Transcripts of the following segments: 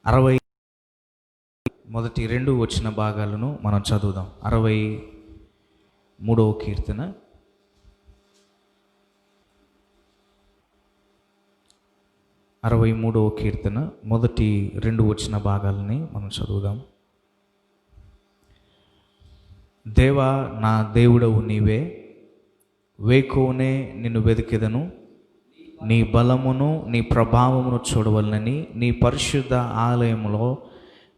60 మొదటి 2 వచ్చిన భాగాలను మనం చదువుదాం. 63వ కీర్తన 63వ కీర్తన మొదటి 2 వచ్చిన భాగాలని మనం చదువుదాం. దేవా, నా దేవుడవు నీవే, వేకువనే నిన్ను వెతికెదను. నీ బలమును నీ ప్రభావమును చూడవలనని నీ పరిశుద్ధ ఆలయములో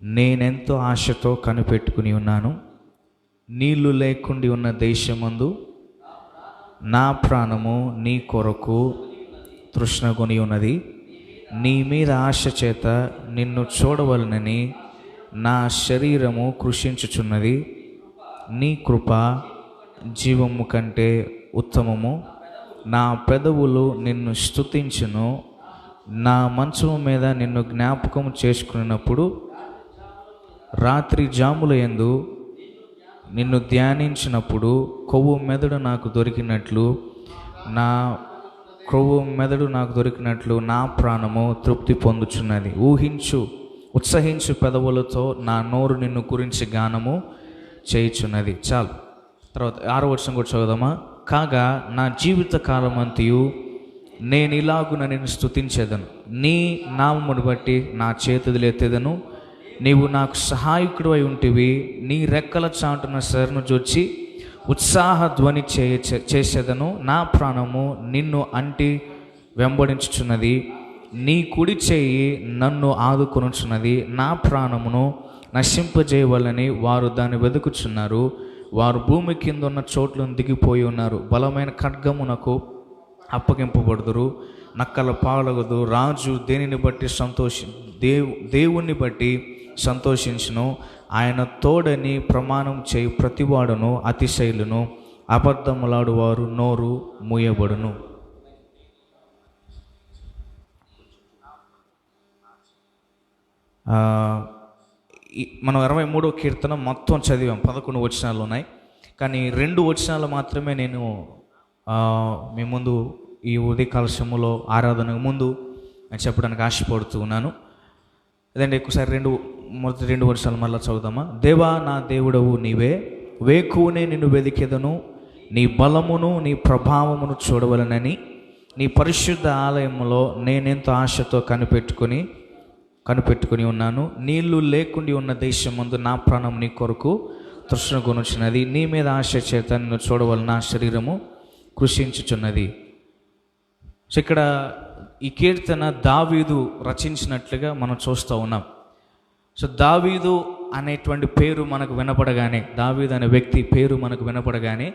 నేనెంతో ఆశతో కనిపెట్టుకుని ఉన్నాను. నీళ్లు లేకుండి ఉన్న దేశమందు నా ప్రాణము నీ కొరకు తృష్ణగొని ఉన్నది. నీ మీద ఆశ చేత నిన్ను చూడవలనని నా శరీరము కృషించుచున్నది. నీ కృప జీవము కంటే ఉత్తమము. నా పెదవులు నిన్ను స్తుతించును. నా మంచము మీద నిన్ను జ్ఞాపకం చేసుకున్నప్పుడు రాత్రి జాముల యందు నిన్ను ధ్యానించినప్పుడు కొవ్వు మెదడు నాకు దొరికినట్లు నా ప్రాణము తృప్తి పొందుచున్నది. ఉత్సహించు పెదవులతో నా నోరు నిన్ను గురించి గానము చేయుచున్నది. చాలు. తర్వాత 6వ వచనం కూడా చదువుదామా. కాగా నా జీవిత కాలమంతయు నేను ఇలాగున నిన్ను స్తుతించేదను. నీ నామమును బట్టి నా చేతులెత్తెదను. నీవు నాకు సహాయకుడు అయి ఉంటివి. నీ రెక్కల చాటున శరణు జొచ్చి ఉత్సాహ ధ్వని చేసేదను. నా ప్రాణము నిన్ను అంటి వెంబడించుచున్నది. నీ కుడి చేయి నన్ను ఆదుకొనుచున్నది. నా ప్రాణమును నశింపజేయవలని వారు దాన్ని వెతుకుచున్నారు. వారు భూమి కింద ఉన్న చోట్లను దిగిపోయి ఉన్నారు. బలమైన ఖడ్గమునకు అప్పగింపబడుదురు. నక్కల పాలగదు. రాజు దేనిని బట్టి దేవుణ్ణి బట్టి సంతోషించును. ఆయన తోడని ప్రమాణం చేయు ప్రతివాడును అతిశైలును. అబద్ధములాడు వారు నోరు మూయబడును. మనం 23వ కీర్తన మొత్తం చదివాం. 11 వచనాలు ఉన్నాయి, కానీ 2 వచనాలు మాత్రమే నేను మీ ముందు ఈ ఉదయకాల సమయంలో ఆరాధనకు ముందు చెప్పడానికి ఆశపడుతూ ఉన్నాను. అదండి, ఎక్కువసారి మొదటి 2 వచనాలు మళ్ళీ చదువుదామా. దేవా, నా దేవుడవు నీవే, వేకువనే నిన్ను వెతికెదను. నీ బలమును నీ ప్రభావమును చూడవలనని నీ పరిశుద్ధ ఆలయములో నేనెంతో ఆశతో కనిపెట్టుకుని ఉన్నాను. నీళ్లు లేకుండి ఉన్న దేశమందు నా ప్రాణం నీ కొరకు తృష్ణగొనుచున్నది. నీ మీద ఆశ చేత నిన్ను చూడవలన నా శరీరము కృషించుచున్నది. సో ఇక్కడ ఈ కీర్తన దావీదు రచించినట్లుగా మనం చూస్తూ ఉన్నాం. సో దావీదు అనేటువంటి పేరు మనకు వినపడగానే, దావీదు అనే వ్యక్తి పేరు మనకు వినపడగానే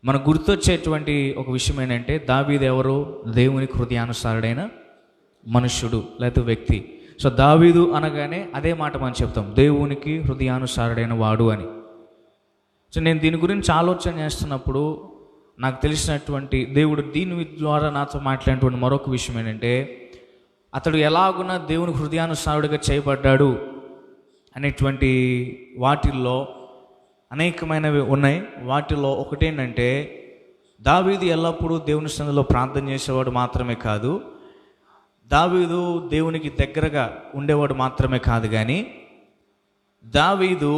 మనకు గుర్తొచ్చేటువంటి ఒక విషయం ఏంటంటే, దావీదు ఎవరు? దేవునికి హృదయానుసారుడైన మనుష్యుడు లేదా వ్యక్తి. సో దావీదు అనగానే అదే మాట మనం చెప్తాం, దేవునికి హృదయానుసారుడైన వాడు అని. సో నేను దీని గురించి ఆలోచన చేస్తున్నప్పుడు నాకు తెలిసినటువంటి దేవుడు దీని ద్వారా నాతో మాట్లాడినటువంటి మరొక విషయం ఏంటంటే, అతడు ఎలాగున దేవుని హృదయానుసారుడిగా చేయబడ్డాడు అనేటువంటి వాటిల్లో అనేకమైనవి ఉన్నాయి. వాటిలో ఒకటేంటంటే, దావీదు ఎల్లప్పుడూ దేవుని సన్నిధిలో ప్రార్థన చేసేవాడు మాత్రమే కాదు, దావీదు దేవునికి దగ్గరగా ఉండేవాడు మాత్రమే కాదు, కానీ దావీదు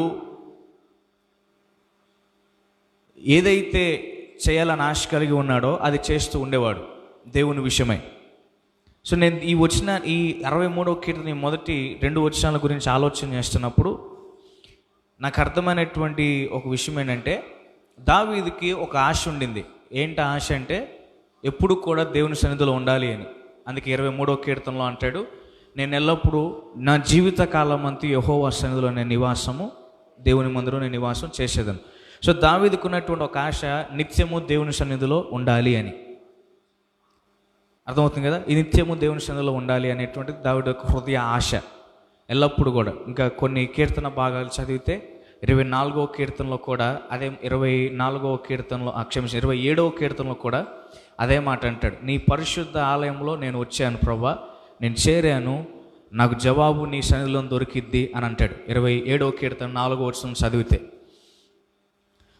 ఏదైతే చేయాలని ఆశ కలిగి ఉన్నాడో అది చేస్తూ ఉండేవాడు దేవుని విషయమై. సో నేను ఈ 63వ కీర్తన మొదటి 2 వచనాల గురించి ఆలోచన చేస్తున్నప్పుడు నాకు అర్థమైనటువంటి ఒక విషయం ఏంటంటే, దావీదుకి ఒక ఆశ ఉండింది. ఏంటి ఆశ అంటే, ఎప్పుడు కూడా దేవుని సన్నిధిలో ఉండాలి అని. అందుకే 23వ కీర్తనలో అంటాడు, నేను ఎల్లప్పుడూ నా జీవిత కాలం అంతా యెహోవా సన్నిధిలో నేను దేవుని మందిరంలో నేను నివాసం చేసేదాను. సో దావీదుకున్నటువంటి ఒక ఆశ నిత్యము దేవుని సన్నిధిలో ఉండాలి అని. అర్థమవుతుంది కదా? ఈ నిత్యము దేవుని సన్నిధిలో ఉండాలి అనేటువంటిది దావీదు యొక్క హృదయ ఆశ ఎల్లప్పుడూ కూడా. ఇంకా కొన్ని కీర్తన భాగాలు చదివితే 24వ కీర్తనలో కూడా అదే, 24వ కీర్తనలో 27వ కీర్తనలో కూడా అదే మాట అంటాడు. నీ పరిశుద్ధ ఆలయంలో నేను వచ్చాను ప్రభువా, నేను చేరాను, నాకు జవాబు నీ సన్నిధిలో దొరికిద్ది అని అంటాడు 27వ కీర్తన 4వ వచనం చదివితే.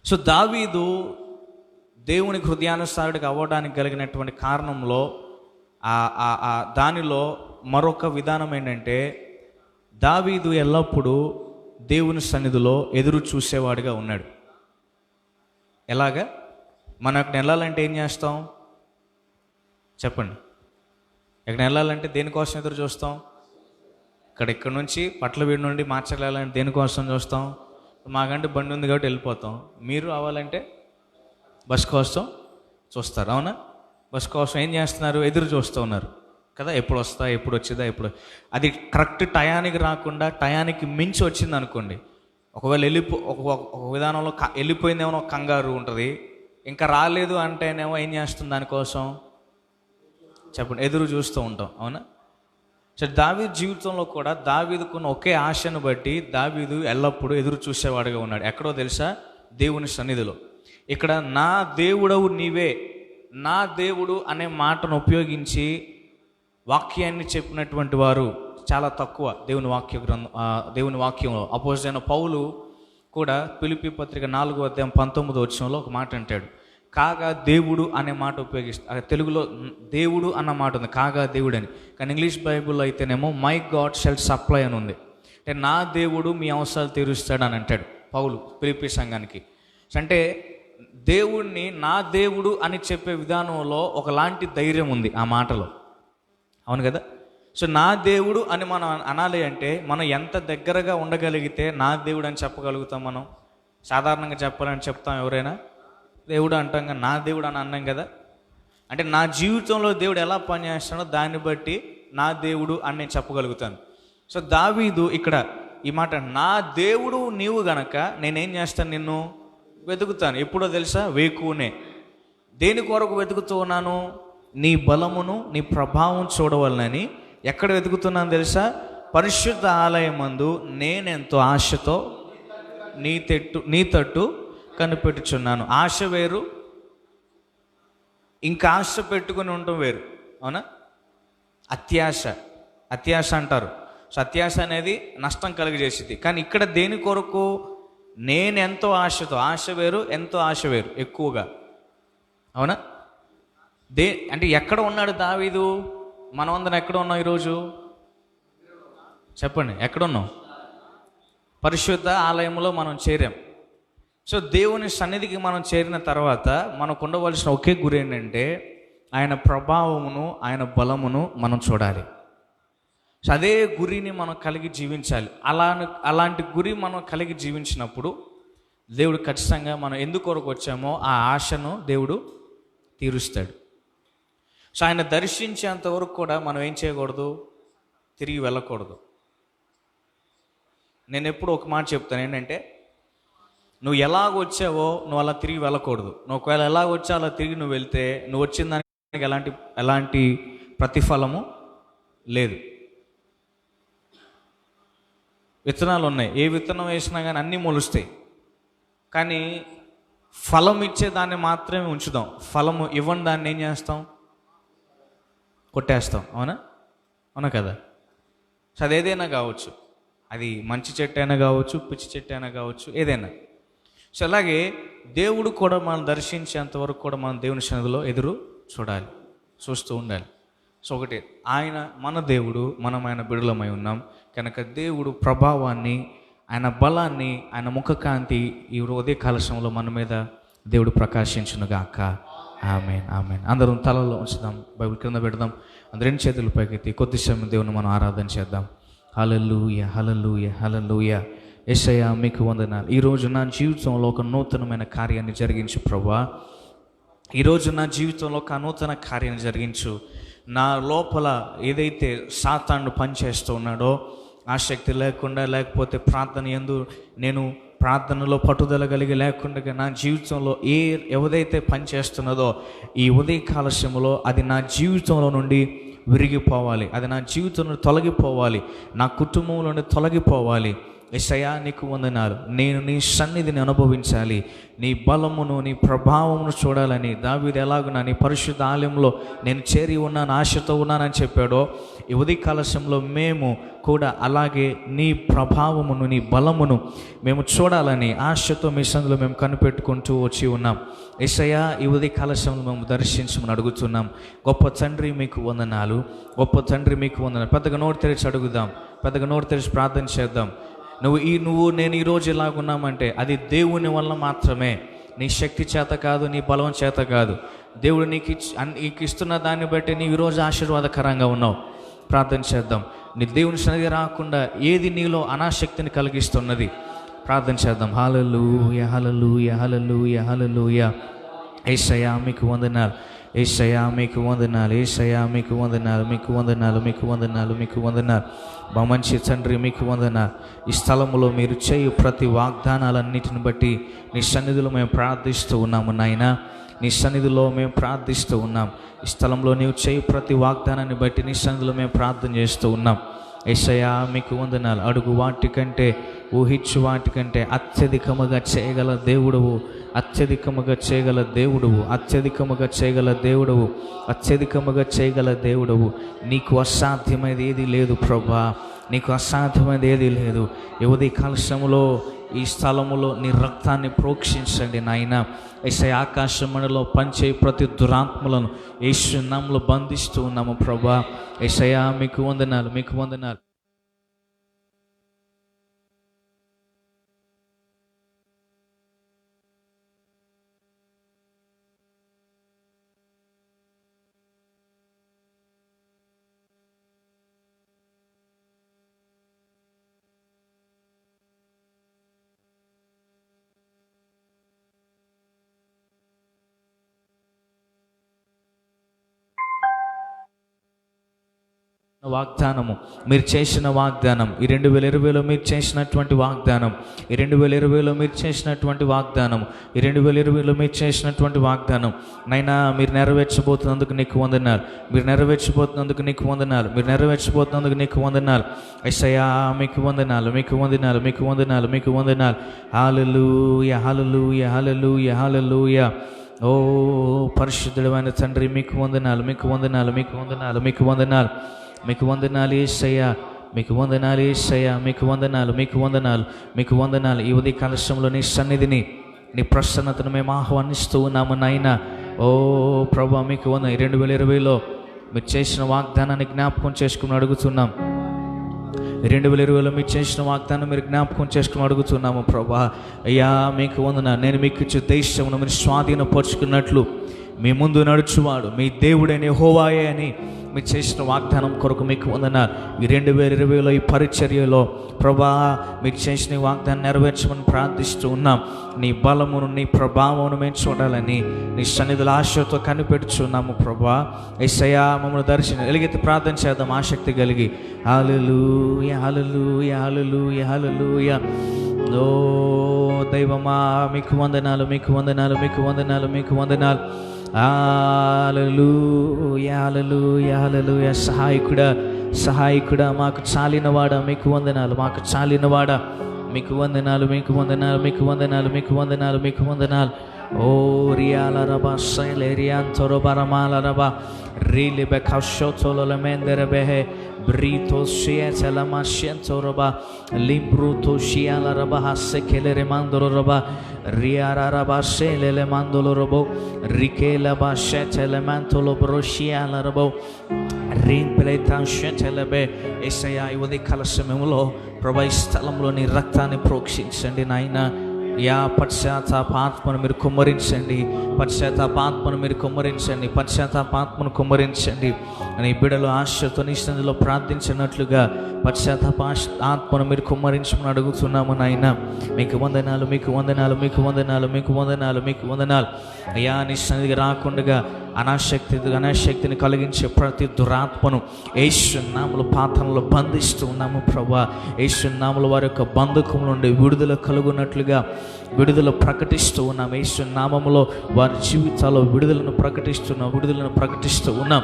సో దావీదు దేవునికి హృదయానుసారుడిగా అవ్వడానికి కలిగినటువంటి కారణంలో దానిలో మరొక విధానం ఏంటంటే, దావీదు ఎల్లప్పుడూ దేవుని సన్నిధిలో ఎదురు చూసేవాడిగా ఉన్నాడు. ఎలాగా? మనం అక్కడ వెళ్ళాలంటే ఏం చేస్తాం చెప్పండి? ఎక్కడ వెళ్ళాలంటే దేనికోసం ఎదురు చూస్తాం? ఇక్కడ నుంచి పట్లవీడి నుండి మార్చగలాలంటే దేనికోసం చూస్తాం? మాకంటే బండి ఉంది కాబట్టి వెళ్ళిపోతాం. మీరు అవ్వాలంటే బస్ కోసం చూస్తారు, అవునా? బస్ కోసం ఏం చేస్తున్నారు? ఎదురు చూస్తూ ఉన్నారు కదా, ఎప్పుడు వస్తా, ఎప్పుడు వచ్చిందా, ఎప్పుడు. అది కరెక్ట్ టయానికి రాకుండా టయానికి మించి వచ్చింది అనుకోండి, ఒకవేళ ఒక విధానంలో వెళ్ళిపోయిందేమో ఒక కంగారు ఉంటుంది. ఇంకా రాలేదు అంటేనేమో ఏం చేస్తుంది? దానికోసం చెప్పండి, ఎదురు చూస్తూ ఉంటాం, అవునా? సో దావీదు జీవితంలో కూడా దావీదుకున్న ఒకే ఆశను బట్టి దావీదు ఎల్లప్పుడూ ఎదురు చూసేవాడుగా ఉన్నాడు. ఎక్కడో తెలుసా? దేవుని సన్నిధిలో. ఇక్కడ నా దేవుడవు నీవే, నా దేవుడు అనే మాటను ఉపయోగించి వాక్యాన్ని చెప్పినటువంటి వారు చాలా తక్కువ. దేవుని వాక్యంలో అపోజిట్ పౌలు కూడా ఫిలిప్పీ పత్రిక 4:19 ఒక మాట అంటాడు, కాగా దేవుడు అనే మాట ఉపయోగిస్తారు. తెలుగులో దేవుడు అన్న మాట ఉంది, కాగా దేవుడు అని. కానీ ఇంగ్లీష్ బైబుల్లో అయితేనేమో మై గాడ్ షెల్ సప్లై అని ఉంది. అంటే నా దేవుడు మీ అవసరాలు తీరుస్తాడు అని అంటాడు పౌలు ఫిలిప్పీ సంఘానికి. అంటే దేవుణ్ణి నా దేవుడు అని చెప్పే విధానంలో ఒకలాంటి ధైర్యం ఉంది ఆ మాటలో, అవును కదా? సో నా దేవుడు అని మనం అనాలి అంటే మనం ఎంత దగ్గరగా ఉండగలిగితే నా దేవుడు అని చెప్పగలుగుతాం. మనం సాధారణంగా చెప్పాలని చెప్తాం, ఎవరైనా దేవుడు అంటాం కదా, నా దేవుడు అని అన్నాం కదా. అంటే నా జీవితంలో దేవుడు ఎలా పనిచేస్తాడో దాన్ని బట్టి నా దేవుడు అని నేను చెప్పగలుగుతాను. సో దావీదు ఇక్కడ ఈ మాట, నా దేవుడు నీవు గనక నేనేం చేస్తాను? నిన్ను వెతుకుతాను. ఎప్పుడో తెలుసా? వేకునే. దేని కొరకు వెతుకుతూ ఉన్నాను? నీ బలమును నీ ప్రభావం చూడవలనని. ఎక్కడ వెతుకుతున్నాను తెలుసా? పరిశుద్ధ ఆలయమందు నేనెంతో ఆశతో నీ తట్టు కనిపెట్టుచున్నాను. ఆశ వేరు, ఇంకా ఆశ పెట్టుకుని ఉండటం వేరు, అవునా? అత్యాశ అంటారు. సో అత్యాశ అనేది నష్టం కలిగజేసింది. కానీ ఇక్కడ దేని కొరకు? నేనెంతో ఆశతో. ఆశ వేరు, ఎంతో ఆశ వేరు, ఎక్కువగా, అవునా? అంటే ఎక్కడ ఉన్నాడు దావీదు? మనం అందరం ఎక్కడ ఉన్నాం ఈరోజు? చెప్పండి, ఎక్కడున్నాం? పరిశుద్ధ ఆలయంలో మనం చేరాం. సో దేవుని సన్నిధికి మనం చేరిన తర్వాత మనకు ఉండవలసిన ఒకే గురి ఏంటంటే ఆయన ప్రభావమును ఆయన బలమును మనం చూడాలి. సో అదే గురిని మనం కలిగి జీవించాలి. అలాంటి గురి మనం కలిగి జీవించినప్పుడు దేవుడు ఖచ్చితంగా మనం ఎందుకొరకు వచ్చామో ఆ ఆశను దేవుడు తీరుస్తాడు. సో ఆయన దర్శించేంత వరకు కూడా మనం ఏం చేయకూడదు? తిరిగి వెళ్ళకూడదు. నేను ఎప్పుడు ఒక మాట చెప్తాను ఏంటంటే, నువ్వు ఎలాగ వచ్చావో నువ్వు అలా తిరిగి వెళ్ళకూడదు. నువ్వు ఒకవేళ ఎలాగ వచ్చా అలా తిరిగి నువ్వు వెళ్తే నువ్వు వచ్చిన దానికి ఎలాంటి ప్రతిఫలము లేదు. విత్తనాలు ఉన్నాయి, ఏ విత్తనం వేసినా కానీ అన్నీ మొలుస్తాయి. కానీ ఫలం ఇచ్చే దాన్ని మాత్రమే ఉంచుదాం, ఫలము ఇవ్వని దాన్ని ఏం చేస్తాం? కొట్టేస్తాం, అవునా కదా? సో అది ఏదైనా కావచ్చు, అది మంచి చెట్టు అయినా కావచ్చు, పిచ్చి చెట్టు అయినా కావచ్చు, ఏదైనా. సో అలాగే దేవుడు కూడా మనం దర్శించేంత వరకు కూడా మనం దేవుని సన్నిధిలో ఎదురు చూస్తూ ఉండాలి. సో ఒకటి, ఆయన మన దేవుడు, మనం ఆయన బిడ్డలమై ఉన్నాం కనుక దేవుడు ప్రభావాన్ని, ఆయన బలాన్ని, ఆయన ముఖకాంతి ఈ ఉదయ కాలశంలో మన మీద దేవుడు ప్రకాశించునుగాక. ఆమేన్, ఆమేన్. అందరం తలలో ఉంచుదాం, బైబిల్ కింద పెడదాం, అందరం చేతులు పైకెత్తి కొద్ది సమయం దేవుని మనం ఆరాధన చేద్దాం. హల్లెలూయా, హల్లెలూయా, హల్లెలూయా. యేసయ్యా మీకు వందనాలు. ఈరోజు నా జీవితంలో ఒక నూతనమైన కార్యాన్ని జరిగించు ప్రభువా. ఈరోజు నా జీవితంలో ఒక నూతన కార్యాన్ని జరిగించు. నా లోపల ఏదైతే సాతాను పనిచేస్తూ ఉన్నాడో, ఆసక్తి లేకుండా, లేకపోతే ప్రార్థన యందు నేను ప్రార్థనలో పట్టుదల కలిగి లేకుండా నా జీవితంలో ఏదైతే పనిచేస్తున్నదో ఈ ఉదయ కాలశంలో అది నా జీవితంలో నుండి విరిగిపోవాలి, అది నా జీవితంలో తొలగిపోవాలి, నా కుటుంబంలో నుండి తొలగిపోవాలి. యేసయ్యా నీకు వందనాలు, నేను నీ సన్నిధిని అనుభవించాలి, నీ బలమును నీ ప్రభావమును చూడాలని దావీదు ఎలాగున్నా నీ పరిశుద్ధ ఆలయంలో నేను చేరి ఉన్నాను, ఆశతో ఉన్నానని చెప్పాడో, ఈ ఉదయకాల సమయంలో మేము కూడా అలాగే నీ ప్రభావమును నీ బలమును మేము చూడాలని ఆశతో మీ సన్నిధిలో మేము కనిపెట్టుకుంటూ వచ్చి ఉన్నాం. యేసయ్యా ఈ ఉదయకాల సమయంలో మేము దర్శించమని అడుగుతున్నాం. గొప్ప తండ్రి మీకు వందనాలు, గొప్ప తండ్రి మీకు వందనాలు. పెద్దగా నోరు తెరిచి అడుగుదాం, పెద్దగా నోరు తెరిచి ప్రార్థన చేద్దాం. నేను ఈరోజు ఇలాగున్నామంటే అది దేవుని వల్ల మాత్రమే, నీ శక్తి చేత కాదు, నీ బలం చేత కాదు. దేవుడు నీకు ఇస్తున్న దాన్ని బట్టి నీవు ఈరోజు ఆశీర్వాదకరంగా ఉన్నావు. ప్రార్థన చేద్దాం. నీ దేవుని సన్నిధి రాకుండా ఏది నీలో అనాశక్తిని కలిగిస్తున్నది ప్రార్థన చేద్దాం. హల్లెలూయా హల్లెలూయా హల్లెలూయా హల్లెలూయా. యేసయ్యా మీకు వందనాలు, యేసయ్యా మీకు వందనాలు, యేసయ్యా మీకు వందనాలు, మీకు వందనాలు, మీకు వందనాలు, మీకు వందనాలు. మా మంచి తండ్రి మీకు వందనాలు. ఈ స్థలములో మీరు చేయు ప్రతి వాగ్దానాలన్నిటిని బట్టి నీ సన్నిధిలో మేము ప్రార్థిస్తూ ఉన్నాము నాయనా, నీ సన్నిధిలో మేము ప్రార్థిస్తూ ఉన్నాం. ఈ స్థలంలో నీవు చేయు ప్రతి వాగ్దానాన్ని బట్టి నీ సన్నిధిలో మేము ప్రార్థన చేస్తూ ఉన్నాం. యేసయ్యా మీకు వందనాలు. అడుగు వాటికంటే ఊహించు వాటికంటే అత్యధికముగా చేయగల దేవుడవు, అత్యధికముగా చేయగల దేవుడవు, అత్యధికముగా చేయగల దేవుడవు, అత్యధికముగా చేయగల దేవుడవు. నీకు అసాధ్యమైనది ఏది లేదు ప్రభా, నీకు అసాధ్యమైనది ఏది లేదు. యువతి కలశములో ఈ స్థలములో నీ రక్తాన్ని ప్రోక్షించండి నాయన. యేసయ్యా ఆకాశమణిలో పంచే ప్రతి దురాత్మలను యేసు నామములో బంధిస్తూ ఉన్నాము ప్రభా. యేసయ్యా మీకు వందనాలు, మీకు వందనాలు. వాగ్దానము మీరు చేసిన వాగ్దానం, ఈ 2020లో మీరు చేసినటువంటి వాగ్దానం, ఈ 2020లో మీరు చేసినటువంటి వాగ్దానం, ఈ 2020లో మీరు చేసినటువంటి వాగ్దానం నైనా మీరు నెరవేర్చబోతున్నందుకు నీకు వందనాలు, మీరు నెరవేర్చబోతున్నందుకు నీకు వందనాలు, మీరు నెరవేర్చబోతున్నందుకు నీకు వందనాలు. యేసయ్యా మీకు వందనాలు, మీకు వందనాలు, మీకు వందనాలు, మీకు వందనాలు. హల్లెలూయా హల్లెలూయా హల్లెలూయా హల్లెలూయా. ఓ పరిశుద్ధుడైన తండ్రి మీకు వందనాలు, మీకు వందనాలు, మీకు వందనాలు, మీకు వందనాలు, మీకు వందనాలు యేసయ్యా, మీకు వందనాలు యేసయ్యా, మీకు వందనాలు, మీకు వందనాలు, మీకు వందనాలు. ఈ ఉదయ కలశంలో నీ సన్నిధిని నీ ప్రసన్నతను మేము ఆహ్వానిస్తూ ఉన్నాము నాయన. ఓ ప్రభా మీకు వందన. 2020లో మీరు చేసిన వాగ్దానాన్ని జ్ఞాపకం చేసుకుని అడుగుతున్నాం. 2020లో మీరు చేసిన వాగ్దానం మీరు జ్ఞాపకం చేసుకుని అడుగుతున్నాము ప్రభా. అయ్యా మీకు వందన. నేను మీకు ఇచ్చే దేశమును మీరు స్వాధీనపరుచుకున్నట్లు మీ ముందు నడుచువాడు మీ దేవుడైన యెహోవాయే అని మీరు చేసిన వాగ్దానం కొరకు మీకు వందనాలు. ఈ 2020లో ఈ పరిచర్యలో ప్రభా మీరు చేసిన వాగ్దానం నెరవేర్చమని ప్రార్థిస్తూ ఉన్నాం. నీ బలమును నీ ప్రభావమును మేము చూడాలని నీ సన్నిధుల ఆశతో కనిపెడుచున్నాము ప్రభా. యేసయ్యా మమ్మల్ని దర్శనం ఎలుగెత్తి ప్రార్థన చేద్దాం ఆసక్తి కలిగి. హల్లెలూయా హల్లెలూయా హల్లెలూయా హల్లెలూయా. ఓ దైవమా మీకు వందనాలు, మీకు వందనాలు, మీకు వందనాలు, మీకు వందనాలు. హల్లెలూయా హల్లెలూయా హల్లెలూయా. సహాయకుడా, సహాయకుడా, మాకు చాలినవాడా మీకు వందనాలు, మాకు చాలినవాడా మీకు వందనాలు, మీకు వందనాలు, మీకు వందనాలు, మీకు వందనాలు, మీకు వందనాలు. ఓ రియాల రబా సైలేరియాంతోరో బరమాల రబా రీలిబె కషోతోల మెందెరబెహే బ్రీతో షియెల మాషెంతోరబా లింబ్రుతో షియాల రబా హసెకెలె మందోరో రబా రియారా రబా షెలెలె మందోలో రబో రికేల బా షెచెలె మంతోలో బ్రోషియాల రబో రీంప్లేతా షెచెలెబె. యేసయ్యా ఈ ఉదయ కాల సమయంలో ప్రభా ఈ స్థలంలో నీ రక్తాన్ని ప్రోక్షించండి నాయన. యా పశ్చాత్తాపాత్మను మీరు కుమ్మరించండి, పశ్చాత్తాపాత్మను మీరు కుమ్మరించండి, పశ్చాత్తాపాత్మను కుమ్మరించండి. నీ బిడ్డలు ఆశతో నీ సన్నిధిలో ప్రార్థించినట్లుగా పశ్చాత్తాపాత్మను మీరు కుమ్మరించమని అడుగుతున్నాము నాయన. మీకు వందనాలు, మీకు వందనాలు, మీకు వందనాలు, మీకు వందనాలు, మీకు వందనాలు. అయ్యా నీ సన్నిధికి రాకుండా అనాశక్తిని కలిగించే ప్రతి దురాత్మను యేసు నామములో పాత్రలో బంధిస్తూ ఉన్నాము ప్రభా. యేసు నామములో వారి యొక్క బంధకం నుండి విడుదల కలుగునట్లుగా విడుదల ప్రకటిస్తూ ఉన్నాం. యేసు నామములో వారి జీవితాల్లో విడుదలను ప్రకటిస్తూ ఉన్నాం.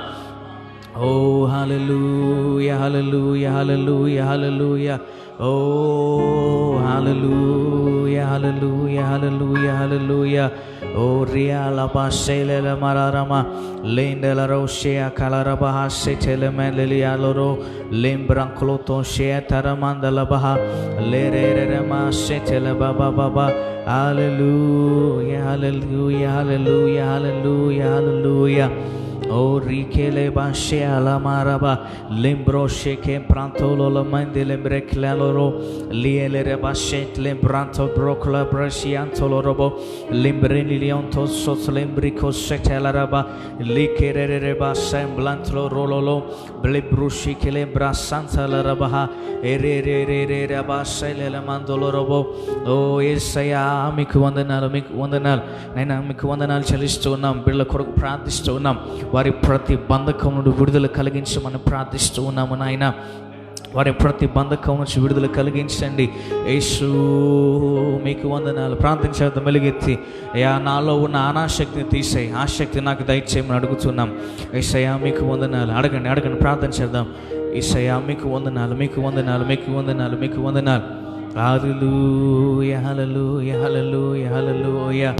Oh, hallelujah, hallelujah, hallelujah, hallelujah. Oh, hallelujah, hallelujah, hallelujah, hallelujah. Oh, riala basele la mararama, lende la roshea kalaraba setele melelia loro, limbrancloto shea taramanda la baha, lere ma setele baba baba. Hallelujah, hallelujah, hallelujah, hallelujah, hallelujah. Oh, rikele bashe ala maraba, limbro sheke prantolo la mande lembreclalo, liele rebashet lembranto brocla brasciantolo robo, limbrini lionto sos lembrico setelaraba, likere reba semblantlo rololo, blibrushi kelembra santa la rabaha, ere rabasele la mandolo robo. Oh, యేసయ్యా మీకు వందనాలు, మీకు వందనాలు నైనా, మీకు వందనాలు చెల్లిస్తూ ఉన్నాం. బిడ్డల కొరకు ప్రార్థిస్తూ ఉన్నాం. వారి ప్రతి బంధకం నుండి విడుదల కలిగించమని ప్రార్థిస్తూ ఉన్నాము నాయన. వారి ప్రతి బంధకం నుంచి విడుదల కలిగించండి యేసు. మీకు వందనాలు. ప్రార్థించేద్దాం మెలుగెత్తి. అయ్యా, నాలో ఉన్న అనాశక్తిని తీసేయి, ఆసక్తి నాకు దయచేయమని అడుగుతున్నాం. యేసయ్యా మీకు వందనాలు. అడగండి, అడగండి, ప్రార్థన చేద్దాం. యేసయ్యా మీకు వందనాలు, మీకు వందనాలు, మీకు వందనాలు, మీకు వందనాలు. హల్లెలూయా, హల్లెలూయా, హల్లెలూయా, హల్లెలూయా.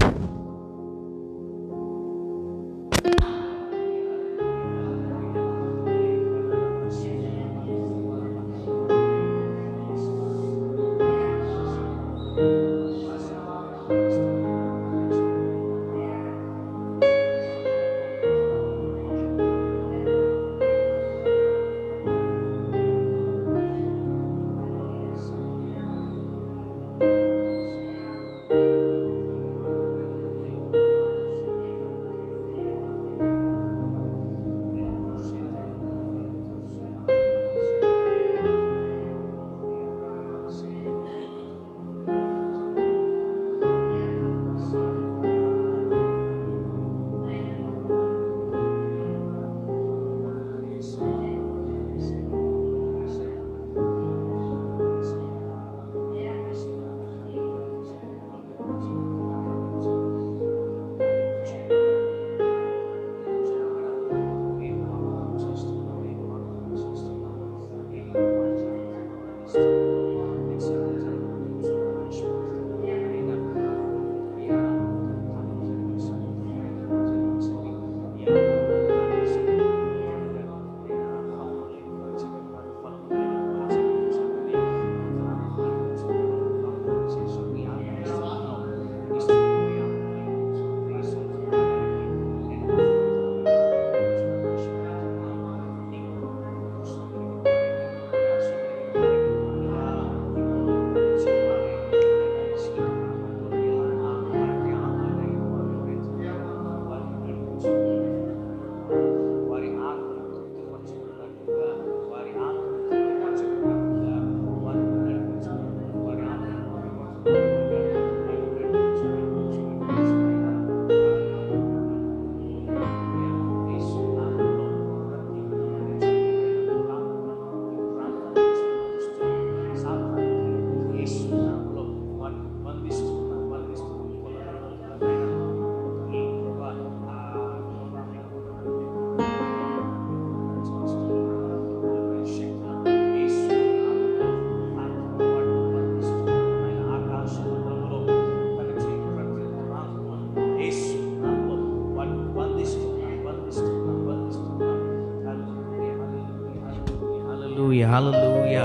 హల్లెలూయా.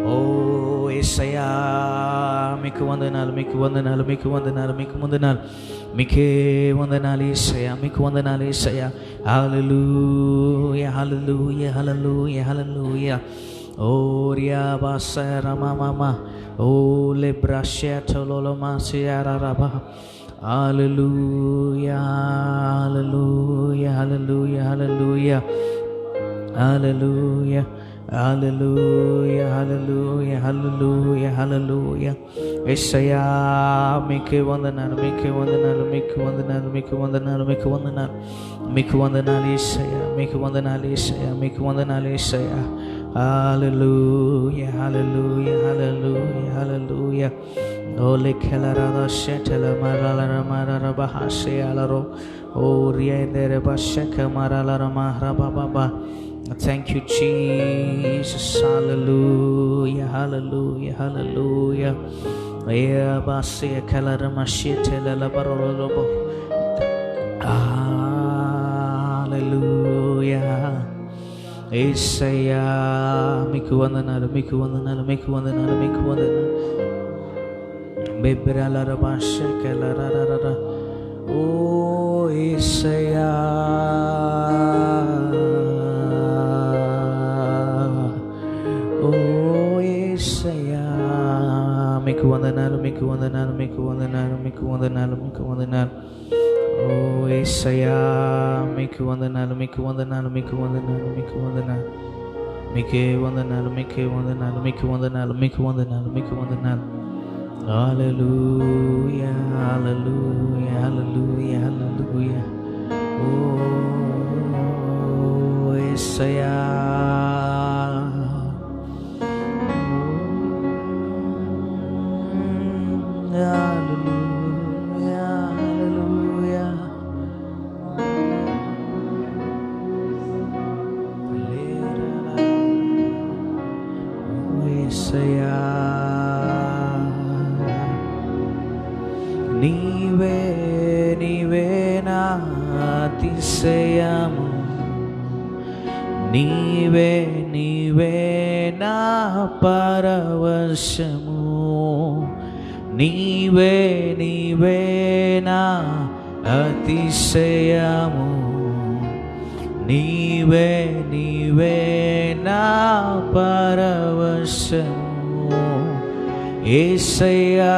ఓ యేసయ్యా మీకు వందనాలు, మీకు వందనాలు, మీకు వందనాలు, మీకు వందనాలు, మీకే వందనాలు యేసయ్యా, మీకు వందనాలు యేసయ్యా. హల్లెలూయా, హల్లెలూయా, హల్లెలూయా, హల్లెలూయా. ఓ రియా బాసర మామా ఓ లెబ్రాషియా చలోలమా సియారాబా. హల్లెలూయా, hallelujah, hallelujah, hallelujah, hallelujah, hallelujah, hallelujah, hallelujah, హల్లెలూయా. యేసయ్యా మీకే వందనాలు, మీకే వందనాలు, మీకు వందనాలు, మీకు వందనాలు, మీకు వందనాలు, మీకు వందనాలు యేసయ్యా, మీకు వందనాలు యేసయ్యా, మీకు వందనాలు యేసయ్యా. హల్లెలూయా, హల్లెలూయా, హల్లెలూయా, హల్లెలూయా. ఓలే ఖెలరాద షెటల మరలర మరర బహాషే అలరో ఓ రియెదెర బషక మరలర మహర బాబా. Thank you, Jesus. Hallelujah, hallelujah, hallelujah. Basia Kalarama Barolobo. Hallelujah. Isaya మీకు వందనాలు, మీకు వందనాలు, మీకు వందనాలు, మీకు వందనాలు. బెబ్బరాల భాష కెలరర. ఓ యేసయ్యా, ఓ యేసయ్యా, మీకు వందనాలు, మీకు వందనాలు, మీకు వందనాలు, మీకు వందనాలు, మీకు వందనాలు. ఓ యేసయ్యా, మీకు వందనాలు, మీకు వందనాలు, మీకు వందనాలు, మీకు వందనాలు. మీకే వందనాలు, మీకే వందనాలు, మీకు వందనాలు, మీకు వందనాలు, మీకు వందనాలు. హల్లెలూయా, హల్లెలూయా, హల్లెలూయా, హల్లెలూయా. ఓ యేసయ్యా, హల్లెలూయా, హల్లెలూయా. యేసయ్యా, నీవే నీవే నా అతిశయము, నీవే నీవే నా పరవశము, నీవే నీవే నా అతిశయము, నీవే నీవే నా పరవశము. యేసయ్యా,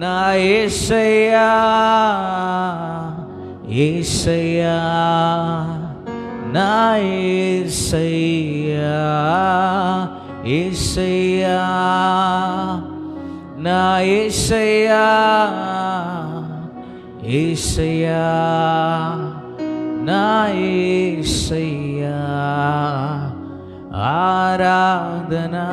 నా యేసయ్యా, యేసయ్యా, నా యేసయ్యా, యేసయ్యా, నా యేసయ్యా, యేసయ్యా, నా యేసయ్యా. ఆరాధనా,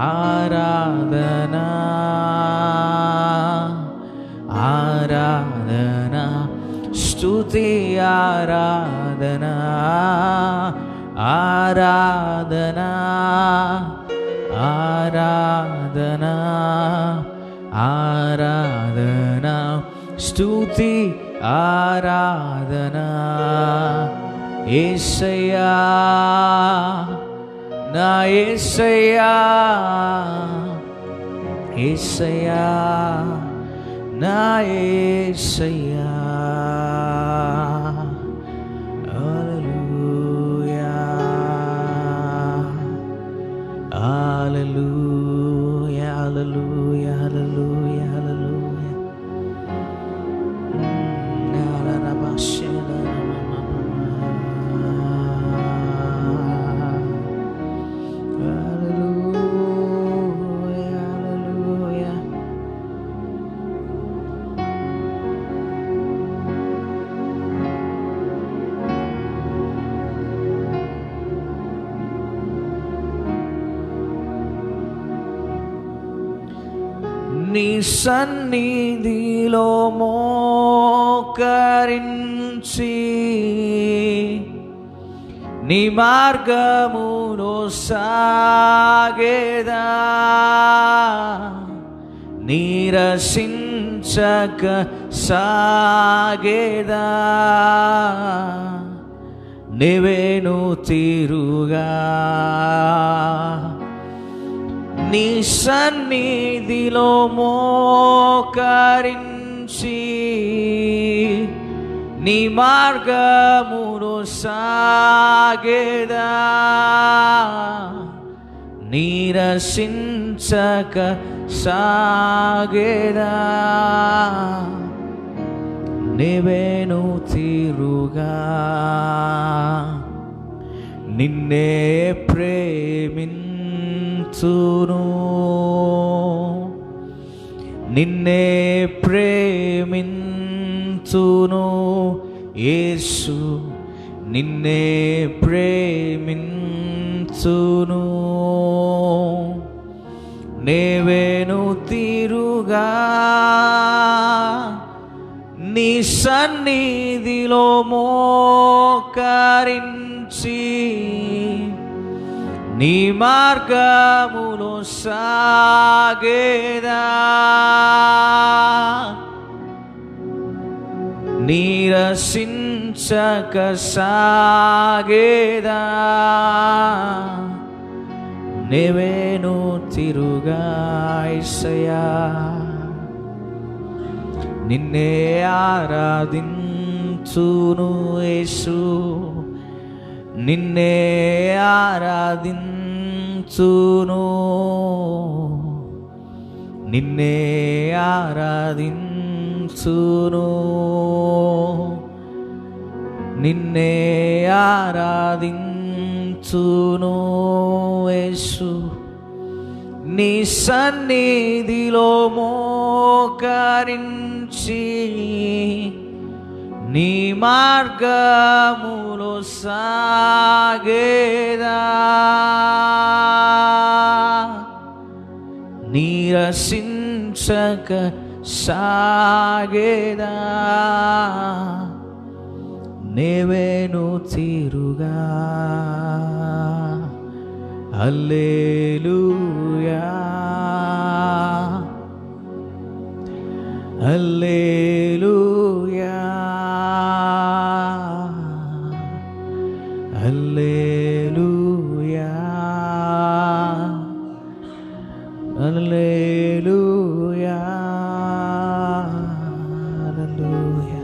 ఆరాధనా, ఆరాధనా, స్తుతి ఆరాధనా, ఆరాధనా, ఆరాధనా, ఆరాధనా, స్తుతి ఆరాధనా. యేసయ్యా, నా యేసయ్యా, యేసయ్యా, నా యేసయ్యా. హల్లెలూయా, హల్లెలూయా, హల్లెలూయా, హల్లెలూయా, హల్లెలూయా. నీ సన్నిధిలో మోకరించి నీ మార్గములో సాగేదా, నీరసించక సాగేదా, నీవేను తీరుగా. నీ సన్నిధిలో మోకరించి నీ మార్గమును సాగేదా, నీరసించక సాగేదా, నీవేను తీరుగా. నిన్నే ప్రేమించును, నిన్నే ప్రేమించును యేసు, నిన్నే ప్రేమించును. నేవేను తీరుగా నీ సన్నిధిలో మోకరించి నీ మార్గములో సాగేదా, నీరసించక సాగేదా, నేవేను తిరుగా యేసయ్యా. నిన్నే ఆరాధించును యేసు, నిన్నే ఆరాధించును, నిన్నే ఆరాధించును, నిన్నే ఆరాధించును యేసు. నీ సన్నిధిలో మోకరించి నీ మార్గములో సాగేదా, నీరసించక సాగేదా, నేవేను తీరుగా. Hallelujah, hallelujah, hallelujah, hallelujah, hallelujah.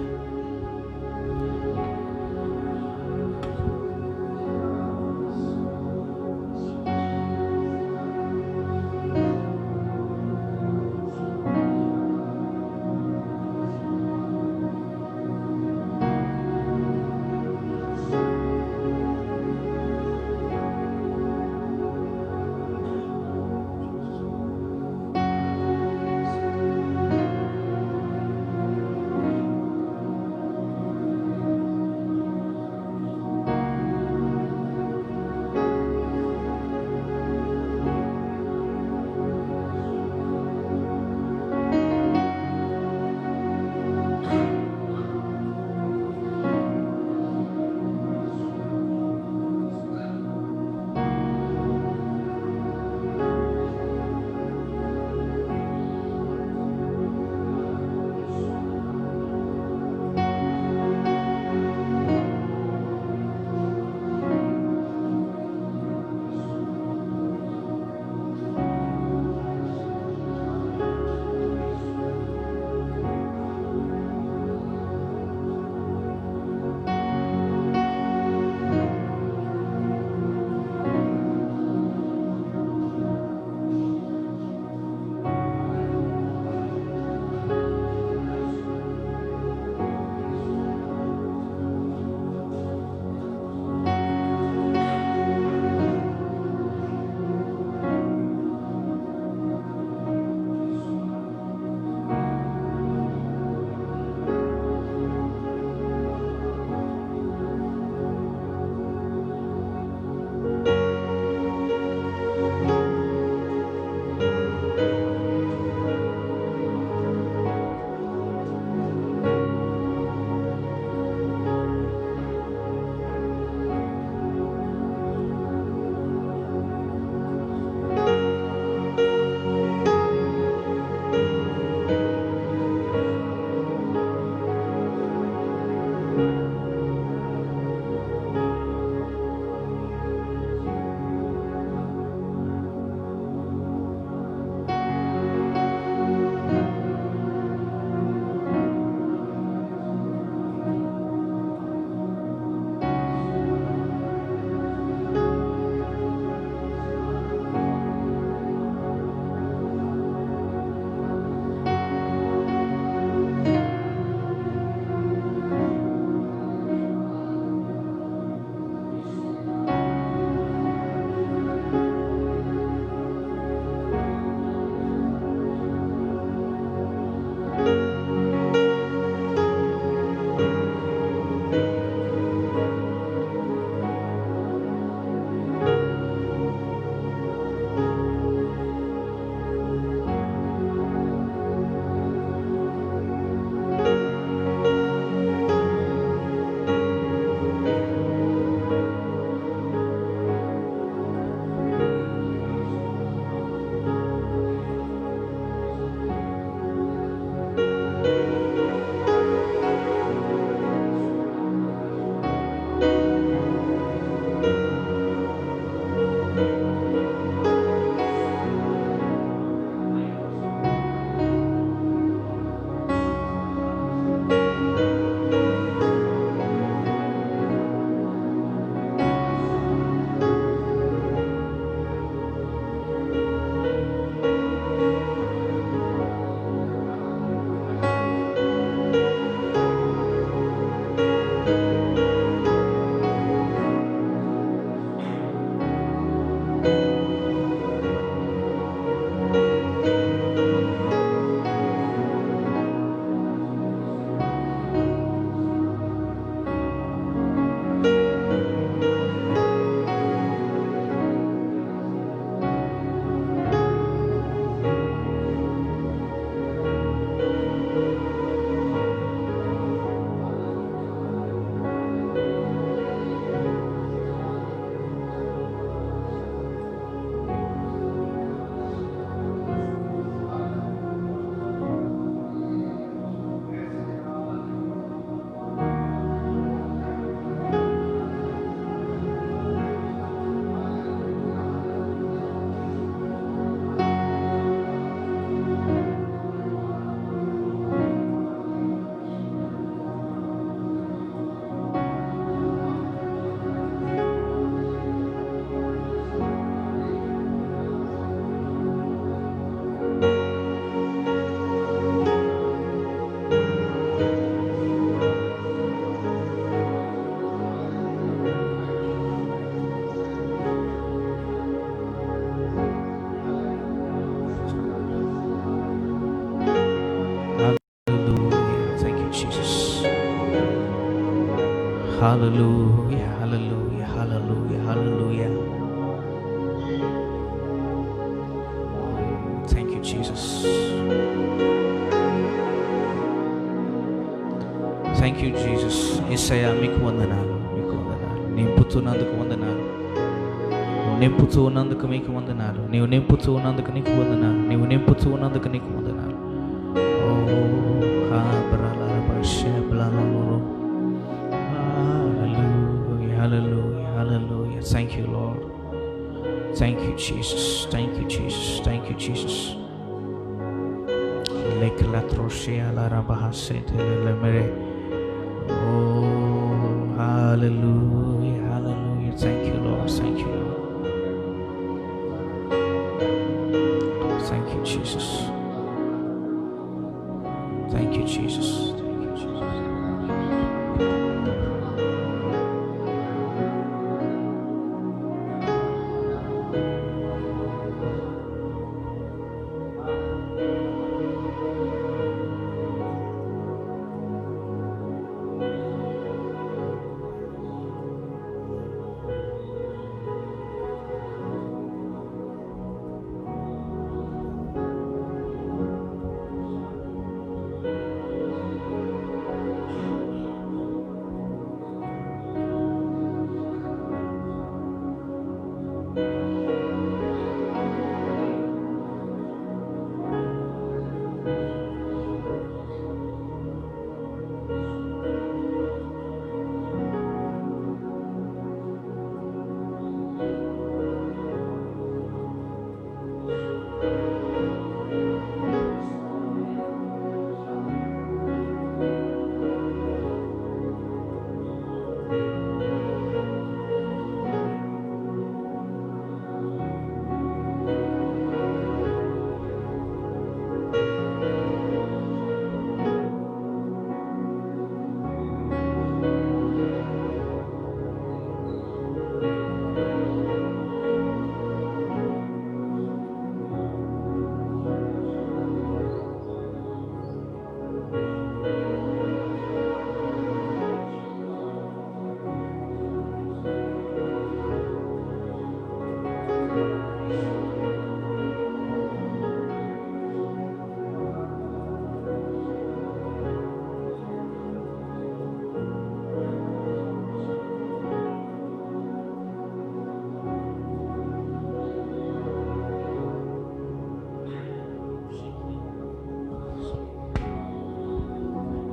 Hallelujah hallelujah hallelujah hallelujah. Thank you Jesus. Thank you Jesus. యేసయ్యా మీకు వందనాలు, మీకు వందనాలు. నింపుతున్నందుకు వందనాలు, నింపుతూ ఉన్నందుకు మీకు వందనాలు. నీవు నింపుతూ ఉన్నందుకు నీకు వందనాలు, నీవు నింపుతూ ఉన్నందుకు నీకు వందనాలు. ఓ hallelujah hallelujah hallelujah. Thank you Lord. Thank you Jesus. Thank you Jesus. Thank you Jesus. Oh, hallelujah, hallelujah. Thank you, Lord. Thank you, Lord. Thank you, Jesus. Thank you, Jesus. Thank you, Jesus.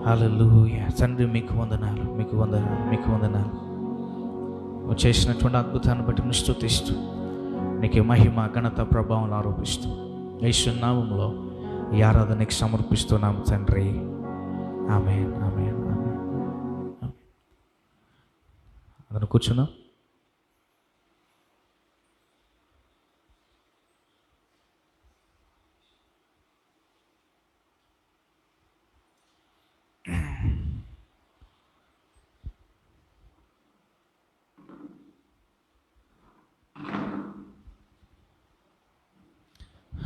హల్లెలూయా. తండ్రి మీకు వందనాలు, మీకు వందనాలు, మీకు వందనాలు. నువ్వు చేసినటువంటి అద్భుతాన్ని బట్టి నువ్వు స్తుతిస్తూ నీకు మహిమ ఘనత ప్రభావం ఆరోపిస్తూ యేసు నామములో ఈ ఆరాధనకి సమర్పిస్తున్నాం తండ్రి. ఆమేన్, ఆమేన్, ఆమేన్. అందరూ కూర్చున్నాం.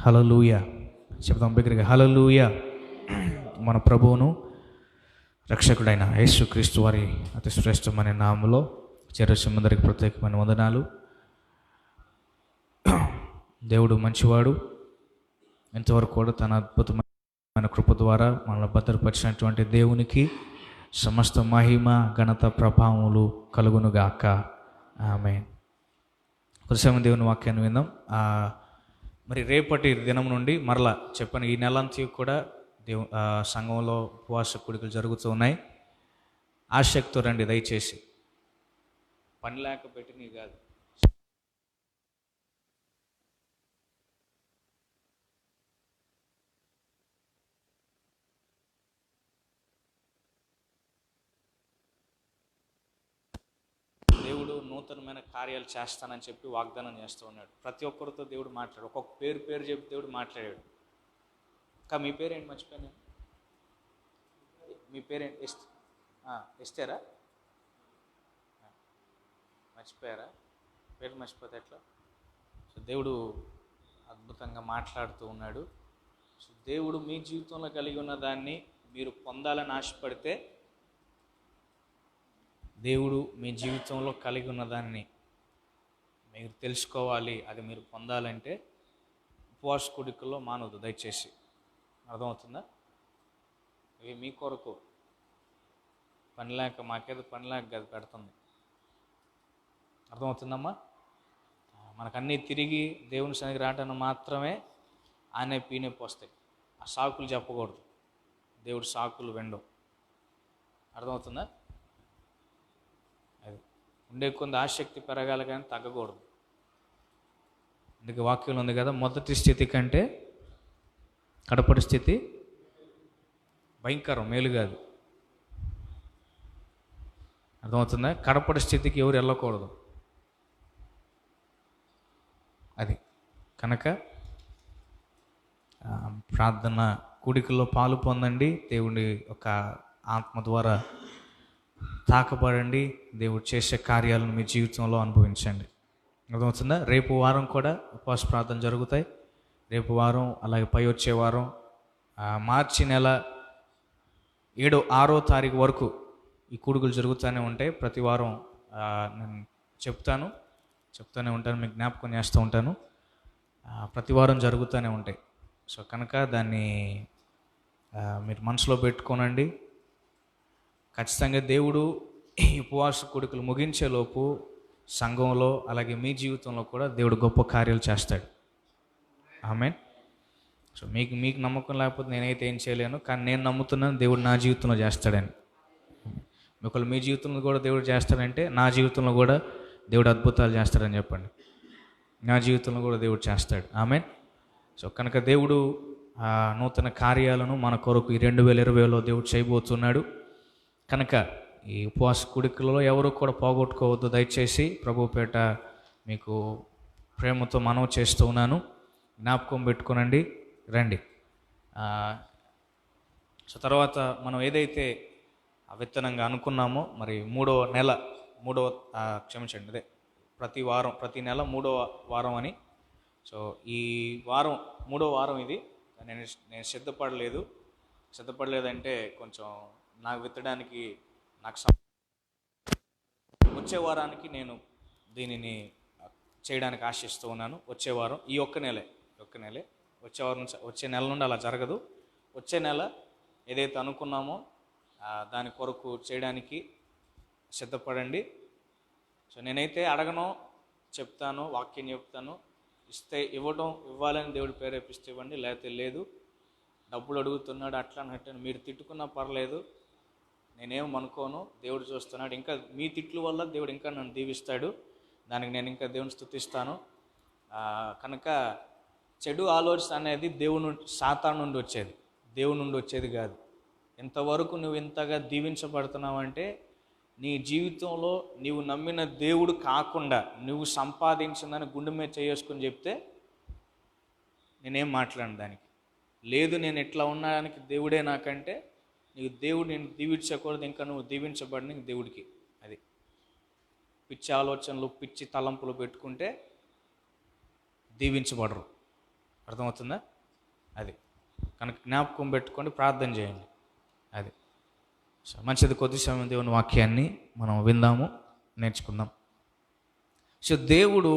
హల్లెలూయా చెప్తాం బిగ్గరగా. హల్లెలూయా. మన ప్రభువును రక్షకుడైన యేసుక్రీస్తు వారి అతి శ్రేష్టమైన నామములో చేరసమందరికి ప్రత్యేకమైన వందనాలు. దేవుడు మంచివాడు. ఇంతవరకు కూడా తన అద్భుతమైన కృప ద్వారా మనల్ని భద్రపరిచినటువంటి దేవునికి సమస్త మహిమ ఘనత ప్రభావములు కలుగునుగాక. ఆమేన్. కొంచెం దేవుని వాక్యాన్ని విందాం. మరి రేపటి దినం నుండి మరలా చెప్పాను, ఈ నెలంతా కూడా సంఘంలో ఉపవాస కూడికలు జరుగుతూ ఉన్నాయి. ఆసక్తితో రండి దయచేసి. పని లేక పెట్టినవి కాదు. దేవుడు నూతనమైన కార్యాలు చేస్తానని చెప్పి వాగ్దానం చేస్తూ ఉన్నాడు. ప్రతి ఒక్కరితో దేవుడు మాట్లాడు. ఒక్కొక్క పేరు చెప్పి దేవుడు మాట్లాడాడు. ఇంకా మీ పేరేంటి మర్చిపోయాను. మీ పేరేంటి? ఎస్తేరా? మర్చిపోయారా? పేరు మర్చిపోతే ఎట్లా? సో దేవుడు అద్భుతంగా మాట్లాడుతూ ఉన్నాడు. సో దేవుడు మీ జీవితంలో కలిగి ఉన్న దాన్ని మీరు పొందాలని ఆశపడితే దేవుడు మీ జీవితంలో కలిగి ఉన్న దాన్ని మీరు తెలుసుకోవాలి, అది మీరు పొందాలంటే ఉపవాస కూడికల్లో మానవద్దు దయచేసి. అర్థమవుతుందా? ఇవి మీ కొరకు, పని లేక మాకేదో పని లేక గది పెడుతుంది. అర్థమవుతుందమ్మా? మనకన్నీ తిరిగి దేవుని సన్నిధికి రావడానికి మాత్రమే ఆనే పీనొప్పి వస్తాయి. ఆ సాకులు చెప్పకూడదు, దేవుడు సాకులు వెండవు. అర్థమవుతుందా? అది ఉండే కొంత ఆసక్తి పెరగాలి కానీ తగ్గకూడదు. అందుకే వాక్యంలో ఉంది కదా, మొదటి స్థితి కంటే కడపటి స్థితి భయంకరం, మేలు కాదు. అర్థమవుతుందా? కడపటి స్థితికి ఎవరు వెళ్ళకూడదు. అది కనుక ప్రార్థన కూడికల్లో పాలు పొందండి, దేవుడి ఒక ఆత్మ ద్వారా తాకబడండి, దేవుడు చేసే కార్యాలను మీ జీవితంలో అనుభవించండి. అర్థమవుతుందా? రేపు వారం కూడా ఉపవాస ప్రార్థన జరుగుతాయి. రేపు వారం, అలాగే పై వచ్చే వారం మార్చి నెల 6వ తారీఖు వరకు ఈ కూడుకులు జరుగుతూనే ఉంటాయి. ప్రతి వారం నేను చెప్తూనే ఉంటాను, మీకు జ్ఞాపకం చేస్తూ ఉంటాను. ప్రతి వారం జరుగుతూనే ఉంటాయి. సో కనుక దాన్ని మీరు మనసులో పెట్టుకోనండి. ఖచ్చితంగా దేవుడు ఈ ఉపవాస కూడికలు ముగించేలోపు సంఘంలో, అలాగే మీ జీవితంలో కూడా దేవుడు గొప్ప కార్యాలు చేస్తాడు. ఆమేన్. సో మీకు నమ్మకం లేకపోతే నేనైతే ఏం చేయలేను, కానీ నేను నమ్ముతున్నాను దేవుడు నా జీవితంలో చేస్తాడని. ఒకవేళ మీ జీవితంలో కూడా దేవుడు చేస్తాడంటే నా జీవితంలో కూడా దేవుడు అద్భుతాలు చేస్తాడని చెప్పండి. నా జీవితంలో కూడా దేవుడు చేస్తాడు. ఆమేన్. సో కనుక దేవుడు నూతన కార్యాలను మన కొరకు ఈ 2020లో దేవుడు చేయబోతున్నాడు. కనుక ఈ ఉపవాస కూడికలలో ఎవరు కూడా పోగొట్టుకోవద్దు దయచేసి. ప్రభుపేట మీకు ప్రేమతో మనవి చేస్తూ ఉన్నాను, జ్ఞాపకం పెట్టుకోనండి, రండి. సో తర్వాత మనం ఏదైతే విత్తనంగా అనుకున్నామో, మరి ప్రతి నెల 3వ వారం అని. సో ఈ వారం 3వ వారం ఇది. నేను సిద్ధపడలేదంటే కొంచెం నాకు విత్తడానికి వచ్చే వారానికి నేను దీనిని చేయడానికి ఆశిస్తూ ఉన్నాను. వచ్చే వారం, ఈ ఒక్క నెలే వచ్చే నెల నుండి అలా జరగదు. వచ్చే నెల ఏదైతే అనుకున్నామో దాని కొరకు చేయడానికి సిద్ధపడండి. సో నేనైతే అడగను, చెప్తాను, వాక్యం చెప్తాను. ఇవ్వాలని దేవుడు ప్రేరేపిస్తే ఇవ్వండి, లేకపోతే లేదు. డబ్బులు అడుగుతున్నాడు అట్లా అంటే మీరు తిట్టుకున్నా పర్లేదు, నేనేం అనుకోను. దేవుడు చూస్తున్నాడు. ఇంకా మీ తిట్లు వల్ల దేవుడు ఇంకా నన్ను దీవిస్తాడు, దానికి నేను ఇంకా దేవుని స్తుతిస్తాను. కనుక చెడు ఆలోచన అనేది సాతాను నుండి వచ్చేది, దేవుని నుండి వచ్చేది కాదు. ఇంతవరకు నువ్వు ఇంతగా దీవించబడుతున్నావంటే నీ జీవితంలో నీవు నమ్మిన దేవుడు కాకుండా నువ్వు సంపాదించిందని గుండె మీద చేసుకుని చెప్తే నేనేం మాట్లాడను దానికి. లేదు, నేను ఎట్లా ఉండడానికి దేవుడే నాకంటే, నీకు దేవుడు నేను దీవించకూడదు, ఇంకా నువ్వు దీవించబడిన దేవుడికి. అది పిచ్చి ఆలోచనలు, పిచ్చి తలంపులు పెట్టుకుంటే దీవించబడరు. అర్థమవుతుందా? అది కనుక జ్ఞాపకం పెట్టుకోండి, ప్రార్థన చేయండి. అది మంచిది. కొద్ది సమయం దేవుని వాక్యాన్ని మనం విందాము, నేర్చుకుందాం. సో దేవుడు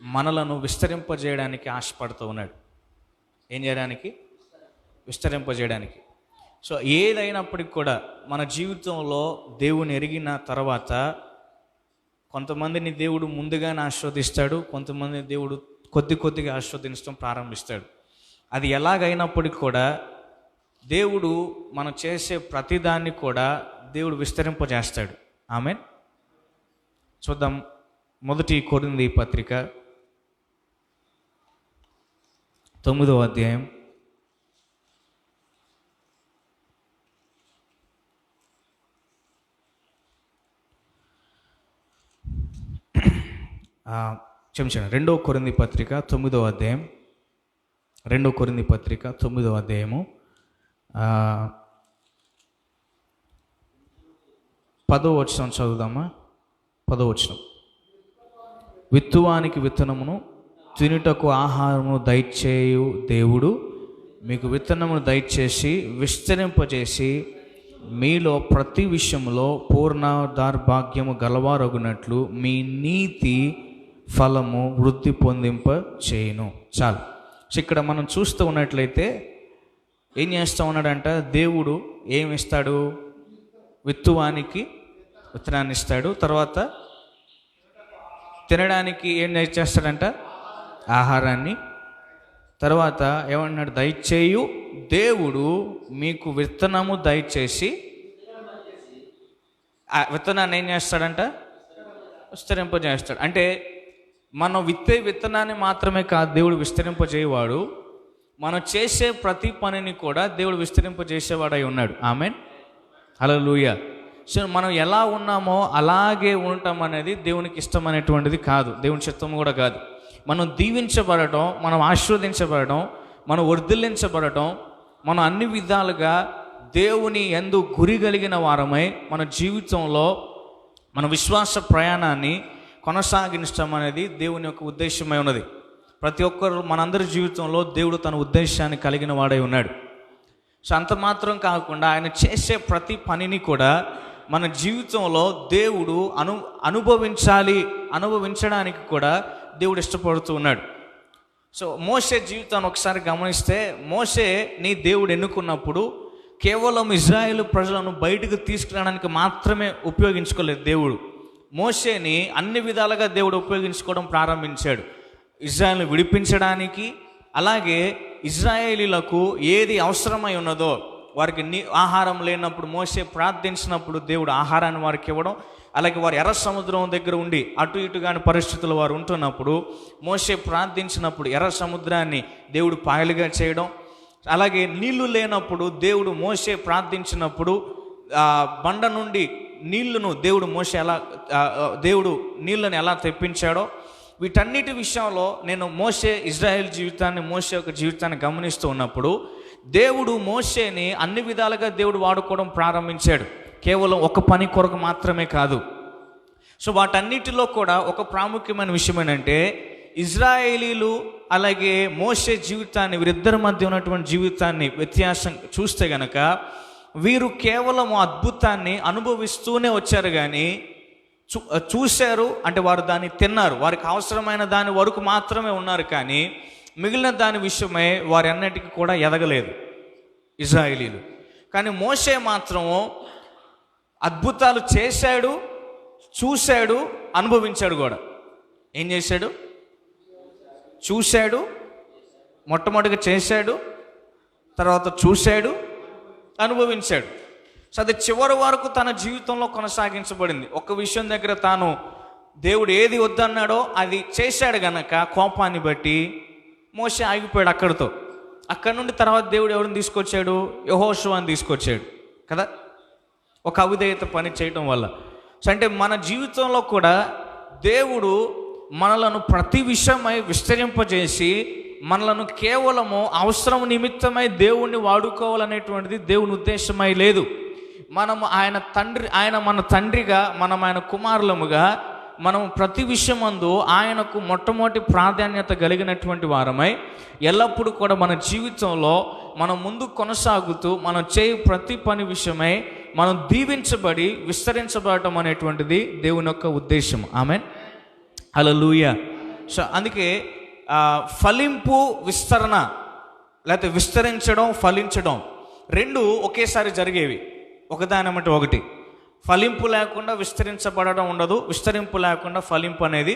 మనలను విస్తరింపజేయడానికి ఆశపడుతూ ఉన్నాడు. ఏం చేయడానికి? విస్తరింపజేయడానికి. సో ఏదైనప్పటికి కూడా మన జీవితంలో దేవుని ఎరిగిన తర్వాత కొంతమందిని దేవుడు ముందుగానే ఆశీర్వదిస్తాడు, కొంతమందిని దేవుడు కొద్దిగా ఆశీర్వదించడం ప్రారంభిస్తాడు. అది ఎలాగైనప్పటికీ కూడా దేవుడు మనం చేసే ప్రతిదాన్ని కూడా దేవుడు విస్తరింపజేస్తాడు. ఆమేన్. చూద్దాం. 1 కొరింథీ పత్రిక 9వ అధ్యాయం 2 కొరింథీ పత్రిక 9వ అధ్యాయం 2 కొరింథీ పత్రిక 9వ అధ్యాయము 10వ వచనం చదువుదామా? 10వ వచనం. విత్తువానికి విత్తనమును, తినుటకు ఆహారమును దయచేయు దేవుడు మీకు విత్తనమును దయచేసి విస్తరింపజేసి మీలో ప్రతి విషయంలో పూర్ణ దౌర్భాగ్యము గలవారగునట్లు మీ నీతి ఫలము వృద్ధి పొందింప చేయును. చాలు. సో ఇక్కడ మనం చూస్తూ ఉన్నట్లయితే ఏం చేస్తూ ఉన్నాడంట, దేవుడు ఏమి ఇస్తాడు? విత్తువానికి విత్తనాన్ని ఇస్తాడు. తర్వాత తినడానికి ఏం చేస్తాడంట? ఆహారాన్ని. తర్వాత ఏమన్నాడు? దయచేయు దేవుడు మీకు విత్తనము దయచేసి ఆ విత్తనాన్ని ఏం చేస్తాడంట? విస్తరింపజేస్తాడు. అంటే మనం విత్తే విత్తనాన్ని మాత్రమే కాదు దేవుడు విస్తరింపజేయవాడు, మనం చేసే ప్రతి పనిని కూడా దేవుడు విస్తరింపజేసేవాడై ఉన్నాడు. ఆమేన్, హల్లెలూయా. సో మనం ఎలా ఉన్నామో అలాగే ఉండటం అనేది దేవునికి ఇష్టమైనటువంటిది కాదు, దేవుని చిత్తం కూడా కాదు. మనం దీవించబడటం, మనం ఆశీర్వదించబడటం, మనం వర్ధిల్లించబడటం, మనం అన్ని విధాలుగా దేవుని యందు గురి కలిగిన వారమై మన జీవితంలో మన విశ్వాస ప్రయాణాన్ని కొనసాగించడం అనేది దేవుని యొక్క ఉద్దేశమై ఉన్నది. ప్రతి ఒక్కరు మనందరి జీవితంలో దేవుడు తన ఉద్దేశాన్ని కలిగిన వాడై ఉన్నాడు. సో అంత మాత్రం కాకుండా ఆయన చేసే ప్రతి పనిని కూడా మన జీవితంలో దేవుడు అనుభవించడానికి కూడా దేవుడు ఇష్టపడుతూ ఉన్నాడు. సో మోషే జీవితాన్ని ఒకసారి గమనిస్తే, మోషేని దేవుడు ఎన్నుకున్నప్పుడు కేవలం ఇజ్రాయేలు ప్రజలను బయటకు తీసుకురావడానికి మాత్రమే ఉపయోగించుకోలేదు దేవుడు. మోషేని అన్ని విధాలుగా దేవుడు ఉపయోగించుకోవడం ప్రారంభించాడు. ఇజ్రాయేల్ని విడిపించడానికి, అలాగే ఇజ్రాయేలీలకు ఏది అవసరమై ఉన్నదో, వారికి ఆహారం లేనప్పుడు మోషే ప్రార్థించినప్పుడు దేవుడు ఆహారాన్ని వారికి ఇవ్వడం, అలాగే వారు ఎర్ర సముద్రం దగ్గర ఉండి అటు ఇటు కాని పరిస్థితులు వారు ఉంటున్నప్పుడు మోషే ప్రార్థించినప్పుడు ఎర్ర సముద్రాన్ని దేవుడు పాయలుగా చేయడం, అలాగే నీళ్లు లేనప్పుడు దేవుడు మోషే ప్రార్థించినప్పుడు బండ నుండి నీళ్లను దేవుడు నీళ్ళని ఎలా తెప్పించాడో, వీటన్నిటి విషయంలో నేను ఇజ్రాయెల్ జీవితాన్ని, మోషే యొక్క జీవితాన్ని గమనిస్తూ ఉన్నప్పుడు దేవుడు మోషేని అన్ని విధాలుగా దేవుడు వాడుకోవడం ప్రారంభించాడు. కేవలం ఒక పని కొరకు మాత్రమే కాదు. సో వాటన్నిటిలో కూడా ఒక ప్రాముఖ్యమైన విషయం ఏంటంటే, ఇజ్రాయేలీలు అలాగే మోషే జీవితాన్ని, వీరిద్దరి మధ్య ఉన్నటువంటి జీవితాన్ని వ్యత్యాసం చూస్తే గనక, వీరు కేవలం అద్భుతాన్ని అనుభవిస్తూనే వచ్చారు, కానీ చూశారు అంటే వారు దాన్ని తిన్నారు, వారికి అవసరమైన దాని వరకు మాత్రమే ఉన్నారు, కానీ మిగిలిన దాని విషయమై వారి అన్నిటికీ కూడా ఎదగలేదు ఇజ్రాయేలీలు. కానీ మోషే మాత్రము అద్భుతాలు చేశాడు, చూశాడు, అనుభవించాడు కూడా. ఏం చేశాడు? చూశాడు, మొట్టమొదటిగా చేశాడు, తర్వాత చూశాడు, అనుభవించాడు. సో అది చివరి వరకు తన జీవితంలో కొనసాగించబడింది. ఒక విషయం దగ్గర తాను దేవుడు ఏది వద్దన్నాడో అది చేశాడు గనక కోపాన్ని బట్టి మోషే ఆగిపోయాడు అక్కడితో. అక్కడి నుండి తర్వాత దేవుడు ఎవరిని తీసుకొచ్చాడు? యెహోషువని తీసుకొచ్చాడు కదా, ఒక అవిధేయత పని చేయటం వల్ల. సో అంటే మన జీవితంలో కూడా దేవుడు మనలను ప్రతి విషయమై విస్తరింపజేసి మనలను కేవలము అవసరం నిమిత్తమై దేవుణ్ణి వాడుకోవాలనేటువంటిది దేవుని ఉద్దేశమై లేదు. మనము ఆయన మన తండ్రిగా, మనం ఆయన కుమారులముగా, మనం ప్రతి విషయమందు ఆయనకు మొట్టమొదటి ప్రాధాన్యత కలిగినటువంటి వారమై ఎల్లప్పుడూ కూడా మన జీవితంలో మనం ముందు కొనసాగుతూ మనం చేయు ప్రతి పని విషయమై మనం దీవించబడి విస్తరించబడటం అనేటువంటిది దేవుని యొక్క ఉద్దేశం. ఆమేన్, హల్లెలూయా. సో అందుకే ఫలింపు, విస్తరణ, లేకపోతే విస్తరించడం, ఫలించడం రెండు ఒకేసారి జరిగేవి. ఒకదానమంటే ఒకటి. ఫలింపు లేకుండా విస్తరించబడడం ఉండదు, విస్తరింపు లేకుండా ఫలింపు అనేది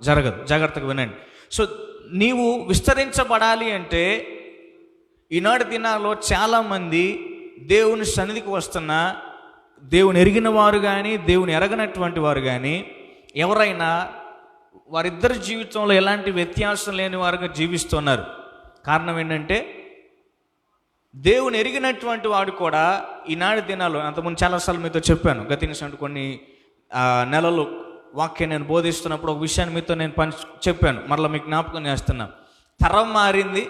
జరగదు. జాగ్రత్తగా వినండి. సో నీవు విస్తరించబడాలి అంటే, ఈనాటి దినాల్లో చాలామంది దేవుని సన్నిధికి వస్తున్నా దేవుని ఎరిగిన వారు కానీ దేవుని ఎరగనటువంటి వారు కానీ ఎవరైనా వారిద్దరి జీవితంలో ఎలాంటి వ్యత్యాసం లేని వారుగా జీవిస్తున్నారు. కారణం ఏంటంటే, దేవుని ఎరిగినటువంటి వాడు కూడా ఈనాటి దినాలు, అంతకుముందు చాలాసార్లు మీతో చెప్పాను, గతించినటువంటి కొన్ని నెలలు వాక్యం నేను బోధిస్తున్నప్పుడు ఒక విషయాన్ని మీతో నేను చెప్పాను, మరలా మీకు జ్ఞాపకం చేస్తున్నా. తరం మారింది,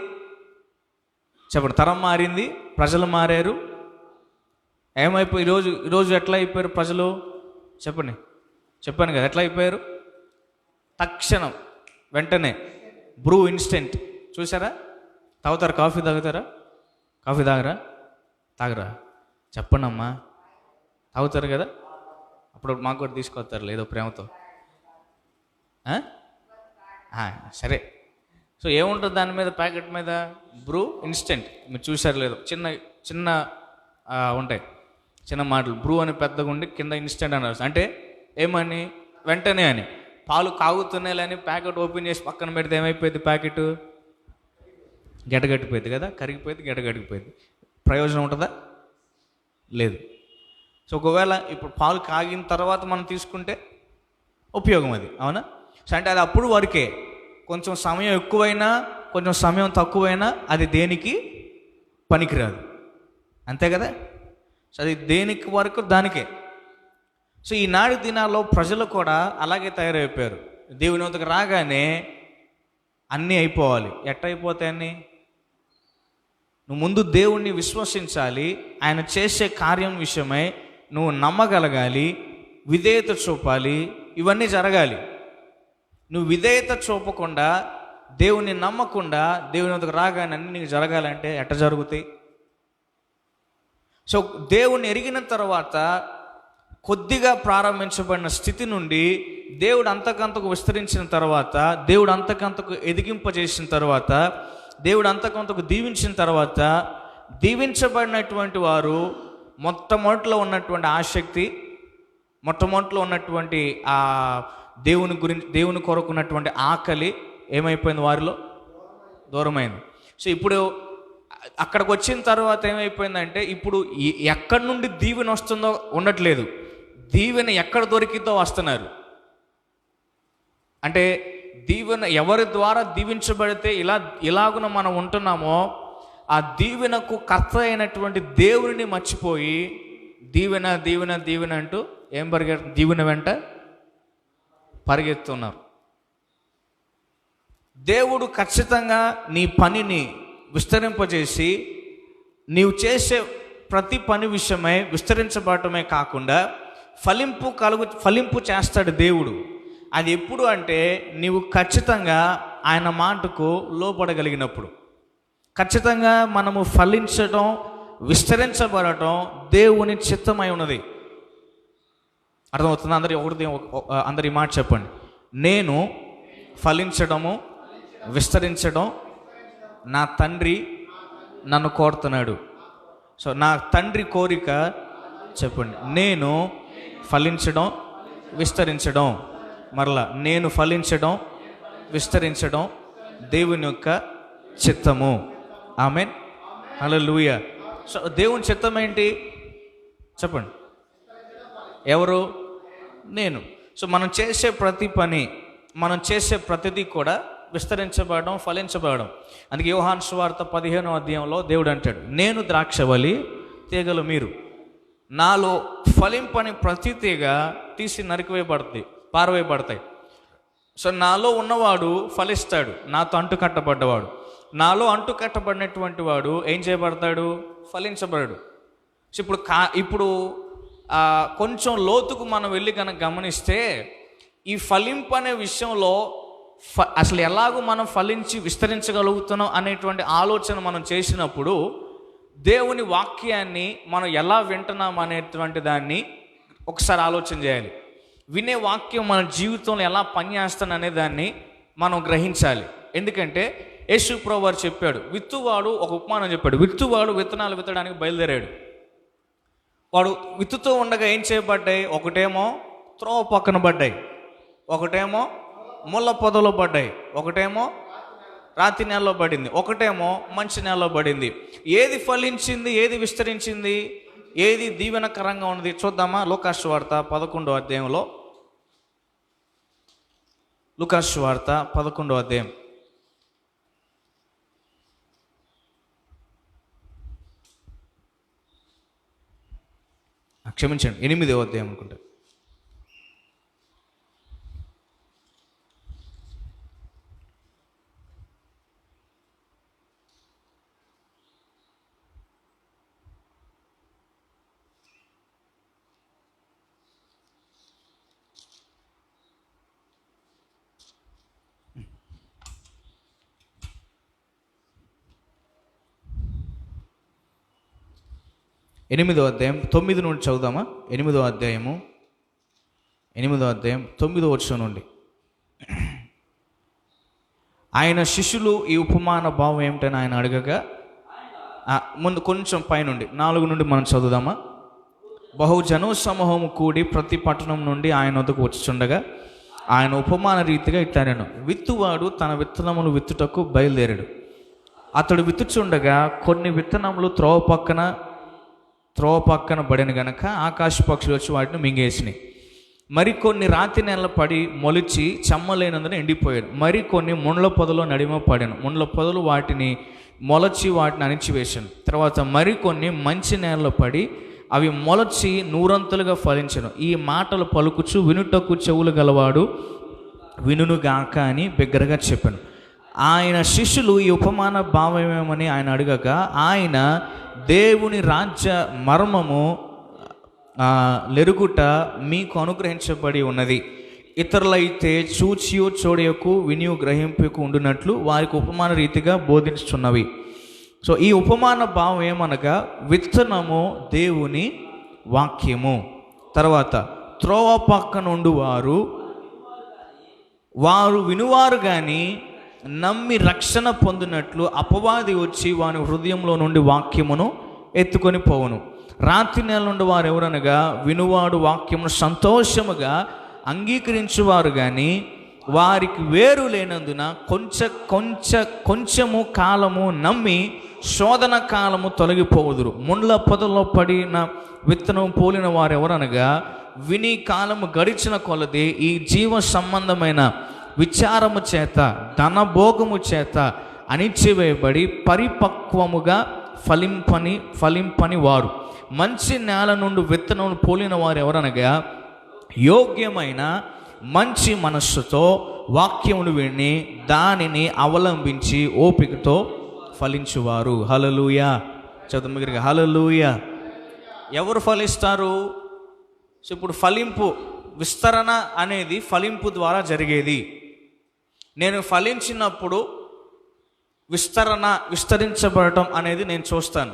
చెప్పండి, తరం మారింది, ప్రజలు మారారు. ఏమైపోయి ఈరోజు ఎట్లా అయిపోయారు ప్రజలు? చెప్పాను కదా ఎట్లా అయిపోయారు. తక్షణం, వెంటనే, బ్రూ ఇన్స్టెంట్. చూసారా? తాగుతారా? కాఫీ తాగుతారా? కాఫీ తాగరా? చెప్పండి అమ్మా, తాగుతారు కదా, అప్పుడు మాకు కూడా తీసుకొస్తారు లేదో ప్రేమతో. ఆ? సరే. సో ఏముంటుంది దాని మీద, ప్యాకెట్ మీద? Bru instant. మీరు చూసారు లేదు, చిన్న చిన్న ఉంటాయి చిన్న మాటలు. బ్రూ అని పెద్దగా ఉండి కింద ఇన్స్టెంట్ అని రాస్తుంది. అంటే ఏమని? వెంటనే అని. పాలు కాగుతున్నాయని ప్యాకెట్ ఓపెన్ చేసి పక్కన పెడితే ఏమైపోయింది? ప్యాకెట్ గడ్డగట్టిపోయింది కదా, కరిగిపోయింది, గడ్డగట్టిపోయింది. ప్రయోజనం ఉంటుందా? లేదు. సో ఒకవేళ ఇప్పుడు పాలు కాగిన తర్వాత మనం తీసుకుంటే ఉపయోగం అది, అవునా? సో అంటే అది అప్పుడు వరకే. కొంచెం సమయం ఎక్కువైనా కొంచెం సమయం తక్కువైనా అది దేనికి పనికిరాదు, అంతే కదా? సో అది దేనికి వరకు దానికే. సో ఈనాటి దినాల్లో ప్రజలు కూడా అలాగే తయారైపోయారు. దేవుని వద్దకు రాగానే అన్నీ అయిపోవాలి. ఎట్ట అయిపోతాయని? నువ్వు ముందు దేవుణ్ణి విశ్వసించాలి, ఆయన చేసే కార్యం విషయమై నువ్వు నమ్మగలగాలి, విధేయత చూపాలి, ఇవన్నీ జరగాలి. నువ్వు విధేయత చూపకుండా, దేవుణ్ణి నమ్మకుండా దేవుని వద్దకు రాగానే అన్నీ నీకు జరగాలంటే ఎట్ట జరుగుతాయి? సో దేవుణ్ణి ఎరిగిన తర్వాత కొద్దిగా ప్రారంభించబడిన స్థితి నుండి దేవుడు అంతకంతకు విస్తరించిన తర్వాత, దేవుడు అంతకంతకు ఎదిగింపజేసిన తర్వాత, దేవుడు అంతకంతకు దీవించిన తర్వాత, దీవించబడినటువంటి వారు మొట్టమొదటిలో ఉన్నటువంటి ఆసక్తి, మొట్టమొదటిలో ఉన్నటువంటి ఆ దేవుని కొరకున్నటువంటి ఆకలి ఏమైపోయింది? వారిలో దూరమైంది. సో ఇప్పుడు అక్కడికి వచ్చిన తర్వాత ఏమైపోయిందంటే, ఇప్పుడు ఎక్కడి నుండి దీవెన వస్తుందో ఉండట్లేదు, దీవెన ఎక్కడ దొరికిందో వస్తున్నారు. అంటే దీవెన ఎవరి ద్వారా దీవించబడితే ఇలాగున మనం ఉంటున్నామో, ఆ దీవెనకు కర్త అయినటువంటి దేవుని మర్చిపోయి దీవెన దీవెన దీవెన అంటూ ఏం దీవెన వెంట పరిగెత్తున్నారు. దేవుడు ఖచ్చితంగా నీ పనిని విస్తరింపజేసి, నీవు చేసే ప్రతి పని విషయమై విస్తరించబడటమే కాకుండా ఫలింపు చేస్తాడు దేవుడు. అది ఎప్పుడు అంటే, నీవు ఖచ్చితంగా ఆయన మాటకు లోపడగలిగినప్పుడు. ఖచ్చితంగా మనము ఫలించడం, విస్తరించబడటం దేవుని చిత్తమై ఉన్నది. అర్థమవుతుంది? అందరి మాట చెప్పండి. నేను ఫలించడము, విస్తరించడం నా తండ్రి నన్ను కోరుతున్నాడు. సో నా తండ్రి కోరిక చెప్పండి. నేను ఫలించడం, విస్తరించడం. మరలా నేను ఫలించడం, విస్తరించడం దేవుని యొక్క చిత్తము. ఆమేన్, హల్లెలూయా. సో దేవుని చిత్తం ఏంటి చెప్పండి? ఎవరు? నేను. సో మనం చేసే ప్రతి పని, మనం చేసే ప్రతిదీ కూడా విస్తరించబడడం, ఫలించబడడం. అందుకే యోహాను సువార్త 15వ అధ్యాయంలో దేవుడు అంటాడు, నేను ద్రాక్షవల్లి, తీగలు మీరు. నాలో ఫలింపని ప్రతి తీగ తీసి నరికివేయబడుతుంది, పారవేయబడతాయి. సో నాలో ఉన్నవాడు ఫలిస్తాడు, నాతో అంటు కట్టబడ్డవాడు. నాలో అంటు కట్టబడినటువంటి వాడు ఏం చేయబడతాడు? ఫలించబడడు. సో ఇప్పుడు కొంచెం లోతుకు మనం వెళ్ళి కనుక గమనిస్తే, ఈ ఫలింపు అనే విషయంలో అసలు ఎలాగో మనం ఫలించి విస్తరించగలుగుతున్నాం అనేటువంటి ఆలోచన మనం చేసినప్పుడు, దేవుని వాక్యాన్ని మనం ఎలా వింటున్నాం అనేటువంటి దాన్ని ఒకసారి ఆలోచన చేయాలి. వినే వాక్యం మన జీవితంలో ఎలా పనిచేస్తాను అనే దాన్ని మనం గ్రహించాలి. ఎందుకంటే యేసు ప్రభువు వారు చెప్పాడు, విత్తువాడు ఒక ఉపమానం చెప్పాడు. విత్తువాడు విత్తనాలు విత్తడానికి బయలుదేరాడు. వాడు విత్తుతో ఉండగా ఏం చేయబడ్డాయి? ఒకటేమో త్రోవ పక్కన పడ్డాయి, ఒకటేమో ముళ్ళ పొదలో పడ్డాయి, ఒకటేమో రాతి నేలలో పడింది, ఒకటేమో మంచి నేలలో పడింది. ఏది ఫలించింది? ఏది విస్తరించింది? ఏది దీవెనకరంగా ఉన్నది? చూద్దామా? లూకాసు సువార్త 11వ అధ్యాయంలో, లూకాసు సువార్త 11వ అధ్యాయం క్షమించండి 8వ అధ్యాయం అనుకుంటా. 8వ అధ్యాయం 9 నుండి చదువుదామా? 8వ అధ్యాయం 9వ వచనం నుండి. ఆయన శిష్యులు ఈ ఉపమాన భావం ఏమిటని ఆయన అడగగా, ముందు కొంచెం పైనుండి 4 నుండి మనం చదువుదామా? బహుజన సమూహము కూడి ప్రతి పట్టణం నుండి ఆయన వద్దకు వచ్చుచుండగా ఆయన ఉపమాన రీతిగా ఇట్లనెను. విత్తువాడు తన విత్తనములు విత్తుటకు బయలుదేరాడు. అతడు విత్తుచుండగా కొన్ని విత్తనములు త్రోవ పక్కన పడిన గనక ఆకాశ పక్షులు వచ్చి వాటిని మింగేసినాయి. మరికొన్ని రాతి నేల పడి మొలిచి చెమ్మలేనందున ఎండిపోయాడు. మరికొన్ని ముండ్ల పొదలో నడిమ పడాను. ముండ్ల పొదలు వాటిని మొలచి వాటిని అణిచివేశాను. తర్వాత మరికొన్ని మంచి నేలలో పడి అవి మొలచి 100 ఫలించను. ఈ మాటలు పలుకుచు వినుటకు చెవులు గలవాడు వినుగాక అని బిగ్గరగా చెప్పాను. ఆయన శిష్యులు ఈ ఉపమాన భావమేమని ఆయన అడగగా, ఆయన దేవుని రాజ్య మర్మము లెరుగుట మీకు అనుగ్రహించబడి ఉన్నది, ఇతరులైతే చూచియు చూడయకు వినియు గ్రహింపుకు ఉండునట్లు వారికి ఉపమాన రీతిగా బోధించుచున్నవి. సో ఈ ఉపమాన భావం ఏమనగా, విత్తనము దేవుని వాక్యము. తర్వాత త్రోవ పక్కన ఉండు వారు వినువారు కానీ నమ్మి రక్షణ పొందినట్లు అపవాది వచ్చి వాని హృదయంలో నుండి వాక్యమును ఎత్తుకొని పోవును. రాతి నేల నుండి వారు ఎవరనగా, వినువాడు వాక్యమును సంతోషముగా అంగీకరించువారు కానీ వారికి వేరు లేనందున కొంచెము కాలము నమ్మి శోధన కాలము తొలగిపోవుదురు. ముండ్ల పొదలో పడిన విత్తనం పోలిన వారు ఎవరనగా, విని కాలము గడిచిన కొలది ఈ జీవ సంబంధమైన విచారము చేత ధనభోగము చేత అణిచివేయబడి పరిపక్వముగా ఫలింపని వారు. మంచి నేల నుండి విత్తనములు పోలిన వారు ఎవరనగా, యోగ్యమైన మంచి మనస్సుతో వాక్యమును విని దానిని అవలంబించి ఓపికతో ఫలించువారు. హల్లెలూయా. చదువు హల్లెలూయా. ఎవరు ఫలిస్తారు? సో ఇప్పుడు ఫలింపు, విస్తరణ అనేది ఫలింపు ద్వారా జరిగేది. నేను ఫలించినప్పుడు విస్తరించబడటం అనేది నేను చూస్తాను.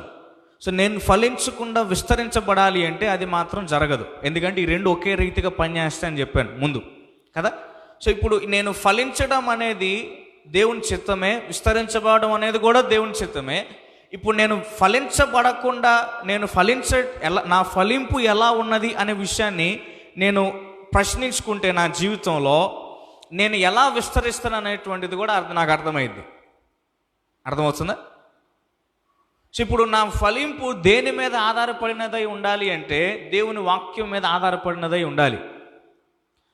సో నేను ఫలించకుండా విస్తరించబడాలి అంటే అది మాత్రం జరగదు. ఎందుకంటే ఈ రెండు ఒకే రీతిగా పనిచేస్తాయని చెప్పాను ముందు కదా. సో ఇప్పుడు నేను ఫలించడం అనేది దేవుని చిత్తమే, విస్తరించబడడం అనేది కూడా దేవుని చిత్తమే. ఇప్పుడు నేను ఫలించబడకుండా నా ఫలింపు ఎలా ఉన్నది అనే విషయాన్ని నేను ప్రశ్నించుకుంటే నా జీవితంలో నేను ఎలా విస్తరిస్తాను అనేటువంటిది కూడా నాకు అర్థమైంది. అర్థమవుతుందా? సో ఇప్పుడు నా ఫలింపు దేని మీద ఆధారపడినదై ఉండాలి అంటే దేవుని వాక్యం మీద ఆధారపడినదై ఉండాలి.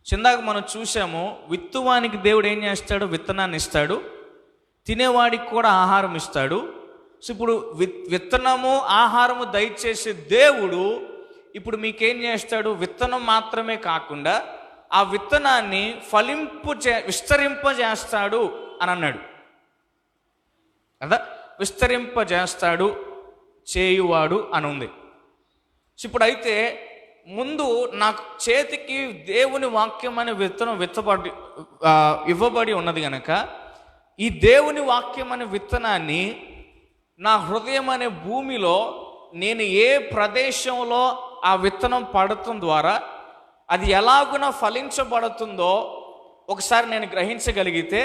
చిందాక మనం చూసాము, విత్తువానికి దేవుడు ఏం చేస్తాడు? విత్తనాన్ని ఇస్తాడు, తినేవాడికి కూడా ఆహారం ఇస్తాడు. సో ఇప్పుడు విత్తనము ఆహారము దయచేసే దేవుడు ఇప్పుడు మీకేం చేస్తాడు? విత్తనం మాత్రమే కాకుండా ఆ విత్తనాన్ని విస్తరింపజేస్తాడు అని అన్నాడు కదా. విస్తరింపజేస్తాడు, చేయువాడు అని ఉంది. ఇప్పుడు అయితే ముందు నాకు చేతికి దేవుని వాక్యం అనే విత్తనం ఇవ్వబడి ఉన్నది కనుక ఈ దేవుని వాక్యం అనే విత్తనాన్ని నా హృదయం అనే భూమిలో నేను ఏ ప్రదేశంలో ఆ విత్తనం పడటం ద్వారా అది ఎలాగున ఫలించబడుతుందో ఒకసారి నేను గ్రహించగలిగితే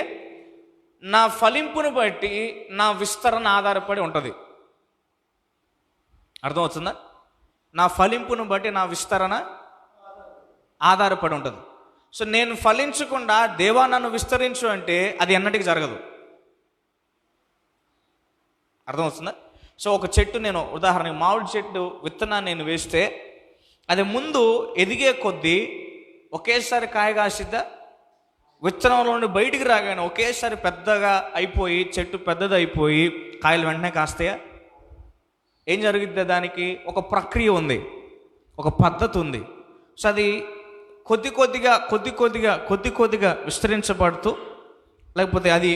నా ఫలింపును బట్టి నా విస్తరణ ఆధారపడి ఉంటుంది. అర్థమవుతుందా? నా ఫలింపును బట్టి నా విస్తరణ ఆధారపడి ఉంటుంది. సో నేను ఫలించకుండా దేవా నన్ను విస్తరించు అంటే అది ఎన్నటికి జరగదు. అర్థమవుతుందా? సో ఒక చెట్టు, నేను ఉదాహరణకి మామిడి చెట్టు విత్తనాన్ని నేను వేస్తే అది ముందు ఎదిగే కొద్దీ ఒకేసారి కాయ కాసిద్దా? విత్తనంలో నుండి బయటికి రాగానే ఒకేసారి పెద్దగా అయిపోయి చెట్టు పెద్దది అయిపోయి కాయలు వెంటనే కాస్తాయా? ఏం జరుగుద్ది? దానికి ఒక ప్రక్రియ ఉంది, ఒక పద్ధతి ఉంది. సో అది కొద్ది కొద్దిగా విస్తరించబడుతూ, లేకపోతే అది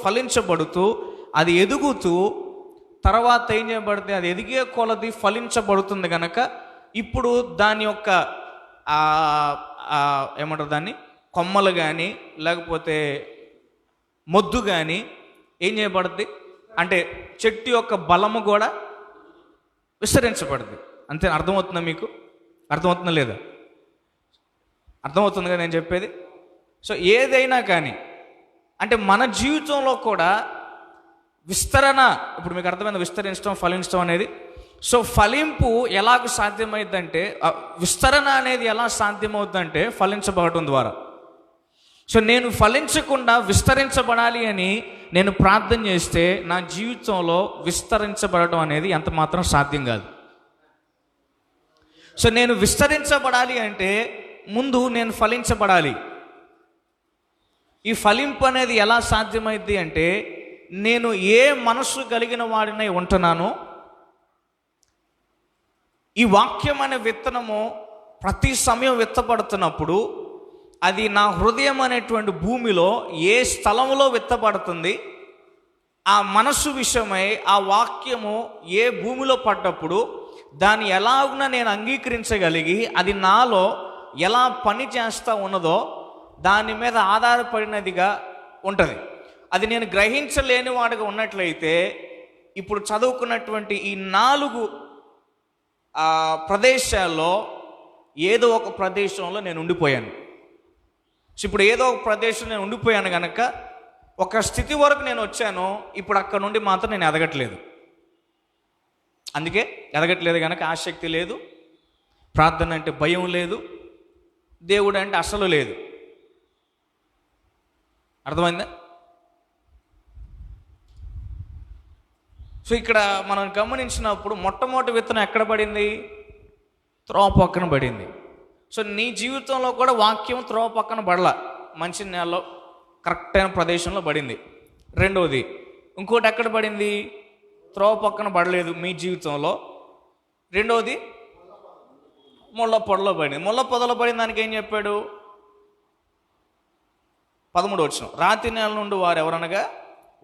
ఫలించబడుతూ, అది ఎదుగుతూ, తర్వాత ఏం చేయబడితే అది ఎదిగే కొలది ఫలించబడుతుంది కనుక ఇప్పుడు దాని యొక్క ఏమంటారు దాన్ని, కొమ్మలు కానీ లేకపోతే మొద్దు కానీ ఏం చేయబడుద్ది అంటే చెట్టు యొక్క బలము కూడా విస్తరించబడింది. అంతే. అర్థమవుతుందా మీకు? అర్థమవుతుందా లేదా? అర్థమవుతుంది కదా నేను చెప్పేది? సో ఏదైనా కానీ అంటే మన జీవితంలో కూడా విస్తరణ, ఇప్పుడు మీకు అర్థమైంది విస్తరించడం, ఫలించడం అనేది. సో ఫలింపు ఎలాగ సాధ్యమైందంటే, విస్తరణ అనేది ఎలా సాధ్యమవుతుందంటే ఫలించబడటం ద్వారా. సో నేను ఫలించకుండా విస్తరించబడాలి అని నేను ప్రార్థన చేస్తే నా జీవితంలో విస్తరించబడటం అనేది ఎంత మాత్రం సాధ్యం కాదు. సో నేను విస్తరించబడాలి అంటే ముందు నేను ఫలించబడాలి. ఈ ఫలింపు అనేది ఎలా సాధ్యమైంది అంటే, నేను ఏ మనసు కలిగిన వాడినై ఉంటున్నానో, ఈ వాక్యం అనే విత్తనము ప్రతి సమయం విత్తబడుతున్నప్పుడు అది నా హృదయం అనేటువంటి భూమిలో ఏ స్థలంలో విత్తబడుతుంది, ఆ మనస్సు విషయమై ఆ వాక్యము ఏ భూమిలో పడ్డప్పుడు దాన్ని ఎలాగున నేను అంగీకరించగలిగి అది నాలో ఎలా పని చేస్తూ ఉన్నదో దాని మీద ఆధారపడినదిగా ఉంటుంది. అది నేను గ్రహించలేని వాడిగా ఉన్నట్లయితే ఇప్పుడు చదువుకున్నటువంటి ఈ 4 ప్రదేశాల్లో ఏదో ఒక ప్రదేశంలో నేను ఉండిపోయాను. సో ఇప్పుడు ఏదో ఒక ప్రదేశంలో నేను ఉండిపోయాను కనుక ఒక స్థితి వరకు నేను వచ్చాను. ఇప్పుడు అక్కడ నుండి మాత్రం నేను ఎదగట్లేదు. అందుకే ఎదగట్లేదు కనుక ఆసక్తి లేదు, ప్రార్థన అంటే భయం లేదు, దేవుడు అంటే అసలు లేదు. అర్థమైందా? సో ఇక్కడ మనం గమనించినప్పుడు మొట్టమొదటి విత్తనం ఎక్కడ పడింది? త్రోవ పక్కన పడింది. సో నీ జీవితంలో కూడా వాక్యం త్రోవ పక్కన పడలా, మంచి నేలలో కరెక్ట్ అయిన ప్రదేశంలో పడింది. రెండవది ఇంకోటి ఎక్కడ పడింది? త్రోవ పక్కన పడలేదు మీ జీవితంలో. రెండవది ముళ్ళ పొదలో పడింది. ముళ్ళ పొదలో పడిన దానికి ఏం చెప్పాడు? 13వ వచనం, రాతి నేల నుండి వారు ఎవరనగా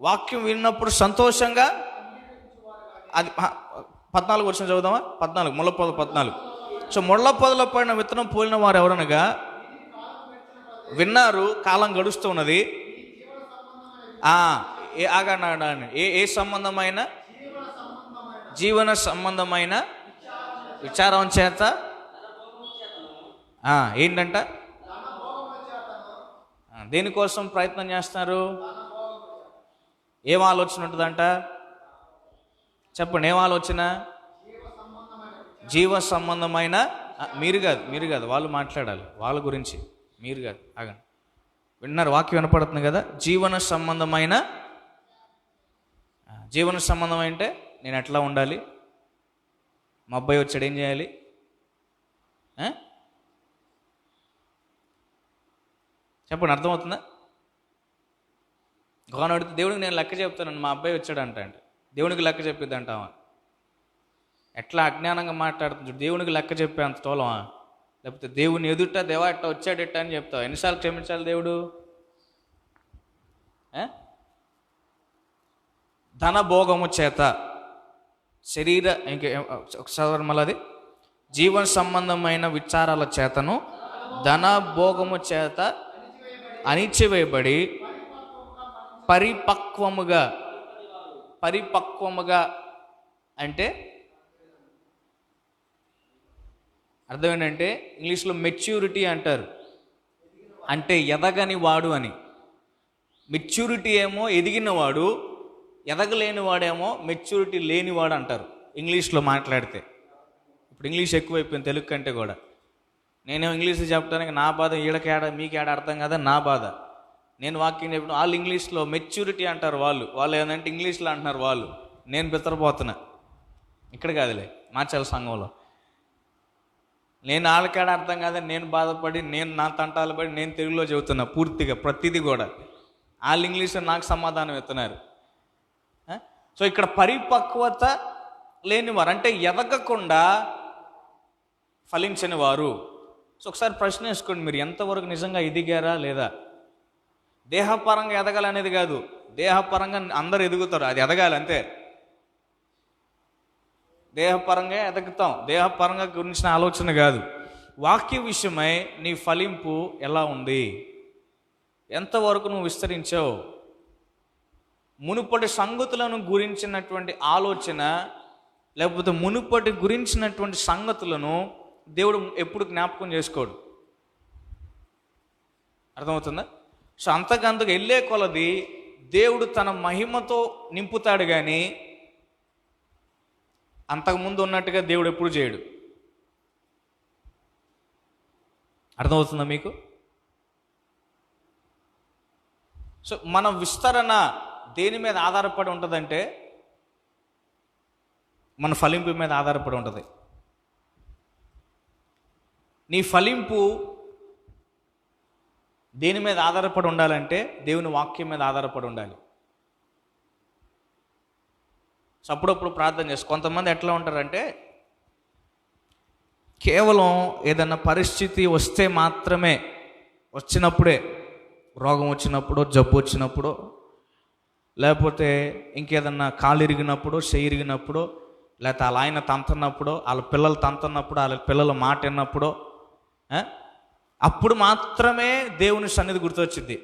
వాక్యం విన్నప్పుడు సంతోషంగా, అది 14వ వచనం చదువుదామా? 14 ముళ్ళ పొద 14. సో ముళ్ళ పొదలో పడిన విత్తనం పోలిన వారు ఎవరనగా విన్నారు, కాలం గడుస్తున్నది. ఏ సంబంధమైన? జీవన సంబంధమైన విచారం చేత ఏంటంట? దేనికోసం ప్రయత్నం చేస్తున్నారు? ఏం ఆలోచన ఉంటుందంట? చెప్పండి, ఏం ఆలోచన? జీవ సంబంధమైన. మీరు కాదు వాళ్ళు మాట్లాడాలి, వాళ్ళ గురించి. మీరు కాదు, ఆగండి. విన్నారు? వాక్యం వినపడుతుంది కదా. జీవన సంబంధమైన. జీవన సంబంధం అంటే నేను ఎట్లా ఉండాలి, మా అబ్బాయి వచ్చాడు ఏం చేయాలి, చెప్పండి, అర్థమవుతుందా? గోన అడిగితే దేవుడికి నేను లెక్క చెప్తాను, మా అబ్బాయి వచ్చాడు అంటే దేవునికి లెక్క చెప్పిద్ది అంటావా? ఎట్లా అజ్ఞానంగా మాట్లాడుతుంది. దేవునికి లెక్క చెప్పే అంత తోలమా? లేకపోతే దేవుని ఎదుట దేవా ఎట్లా వచ్చాడెట్ట అని చెప్తావు? ఎన్నిసార్లు క్షమించాలి దేవుడు? ధన భోగము చేత శరీర ఒకసారి మళ్ళీ జీవన సంబంధమైన విచారాల చేతను ధన భోగము చేత అణిచివేయబడి పరిపక్వముగా అంటే అర్థం ఏంటంటే ఇంగ్లీష్లో మెచ్యూరిటీ అంటారు, అంటే ఎదగని వాడు అని. మెచ్యూరిటీ ఏమో ఎదిగినవాడు, ఎదగలేని వాడేమో మెచ్యూరిటీ లేనివాడు అంటారు ఇంగ్లీష్లో మాట్లాడితే. ఇప్పుడు ఇంగ్లీష్ ఎక్కువైపోయింది తెలుగు కంటే కూడా. నేనేమో ఇంగ్లీష్ చెప్పడానికి నా బాధ, ఈడకేడ మీకేడ అర్థం కదా నా బాధ. నేను వాక్యం చెప్పిన వాళ్ళు ఇంగ్లీష్లో మెచ్యూరిటీ అంటారు, వాళ్ళు ఏంటంటే ఇంగ్లీష్లో అంటున్నారు వాళ్ళు. నేను బిత్తరపోతున్నా. ఇక్కడ కాదులే, మాచల సంఘంలో. నేను వాళ్ళకేడ అర్థం కాదని నేను బాధపడి, నేను నా తంటాలు పడి నేను తెలుగులో చెబుతున్నా పూర్తిగా ప్రతిదీ కూడా. వాళ్ళు ఇంగ్లీష్లో నాకు సమాధానం ఇస్తున్నారు. సో ఇక్కడ పరిపక్వత లేనివారు అంటే ఎదగకుండా ఫలించని వారు. సో ఒకసారి ప్రశ్న వేసుకోండి, మీరు ఎంతవరకు నిజంగా ఎదిగారా లేదా? దేహపరంగా ఎదగాలనేది కాదు, దేహపరంగా అందరు ఎదుగుతారు, అది ఎదగాలి అంతే. దేహపరంగా ఎదుగుతాం, దేహపరంగా గురించిన ఆలోచన కాదు. వాక్య విషయమై నీ ఫలింపు ఎలా ఉంది? ఎంతవరకు నువ్వు విస్తరించావు? మునుపటి సంగతులను గురించినటువంటి ఆలోచన లేకపోతే మునుపటి గురించినటువంటి సంగతులను దేవుడు ఎప్పుడు జ్ఞాపకం చేసుకోడు. అర్థమవుతుందా? సో అంతకంతకు వెళ్ళే కొలది దేవుడు తన మహిమతో నింపుతాడు, కానీ అంతకుముందు ఉన్నట్టుగా దేవుడు ఎప్పుడు చేయడు. అర్థమవుతుందా మీకు? సో మన విస్తరణ దేని మీద ఆధారపడి ఉంటుందంటే మన ఫలింపు మీద ఆధారపడి ఉంటుంది. నీ ఫలింపు దేని మీద ఆధారపడి ఉండాలంటే దేవుని వాక్యం మీద ఆధారపడి ఉండాలి. సో అప్పుడప్పుడు ప్రార్థన చేసి కొంతమంది ఎట్లా ఉంటారంటే కేవలం ఏదన్నా పరిస్థితి వస్తే మాత్రమే, వచ్చినప్పుడే, రోగం వచ్చినప్పుడు, జబ్బు వచ్చినప్పుడు, లేకపోతే ఇంకేదన్నా కాలు ఇరిగినప్పుడు, చెయ్యి ఇరిగినప్పుడు, లేకపోతే వాళ్ళ ఆయన తంతున్నప్పుడు, వాళ్ళ పిల్లలు తంతున్నప్పుడు, వాళ్ళ పిల్లల మాట విన్నప్పుడు, అప్పుడు మాత్రమే దేవుని సన్నిధి గుర్తొచ్చింది.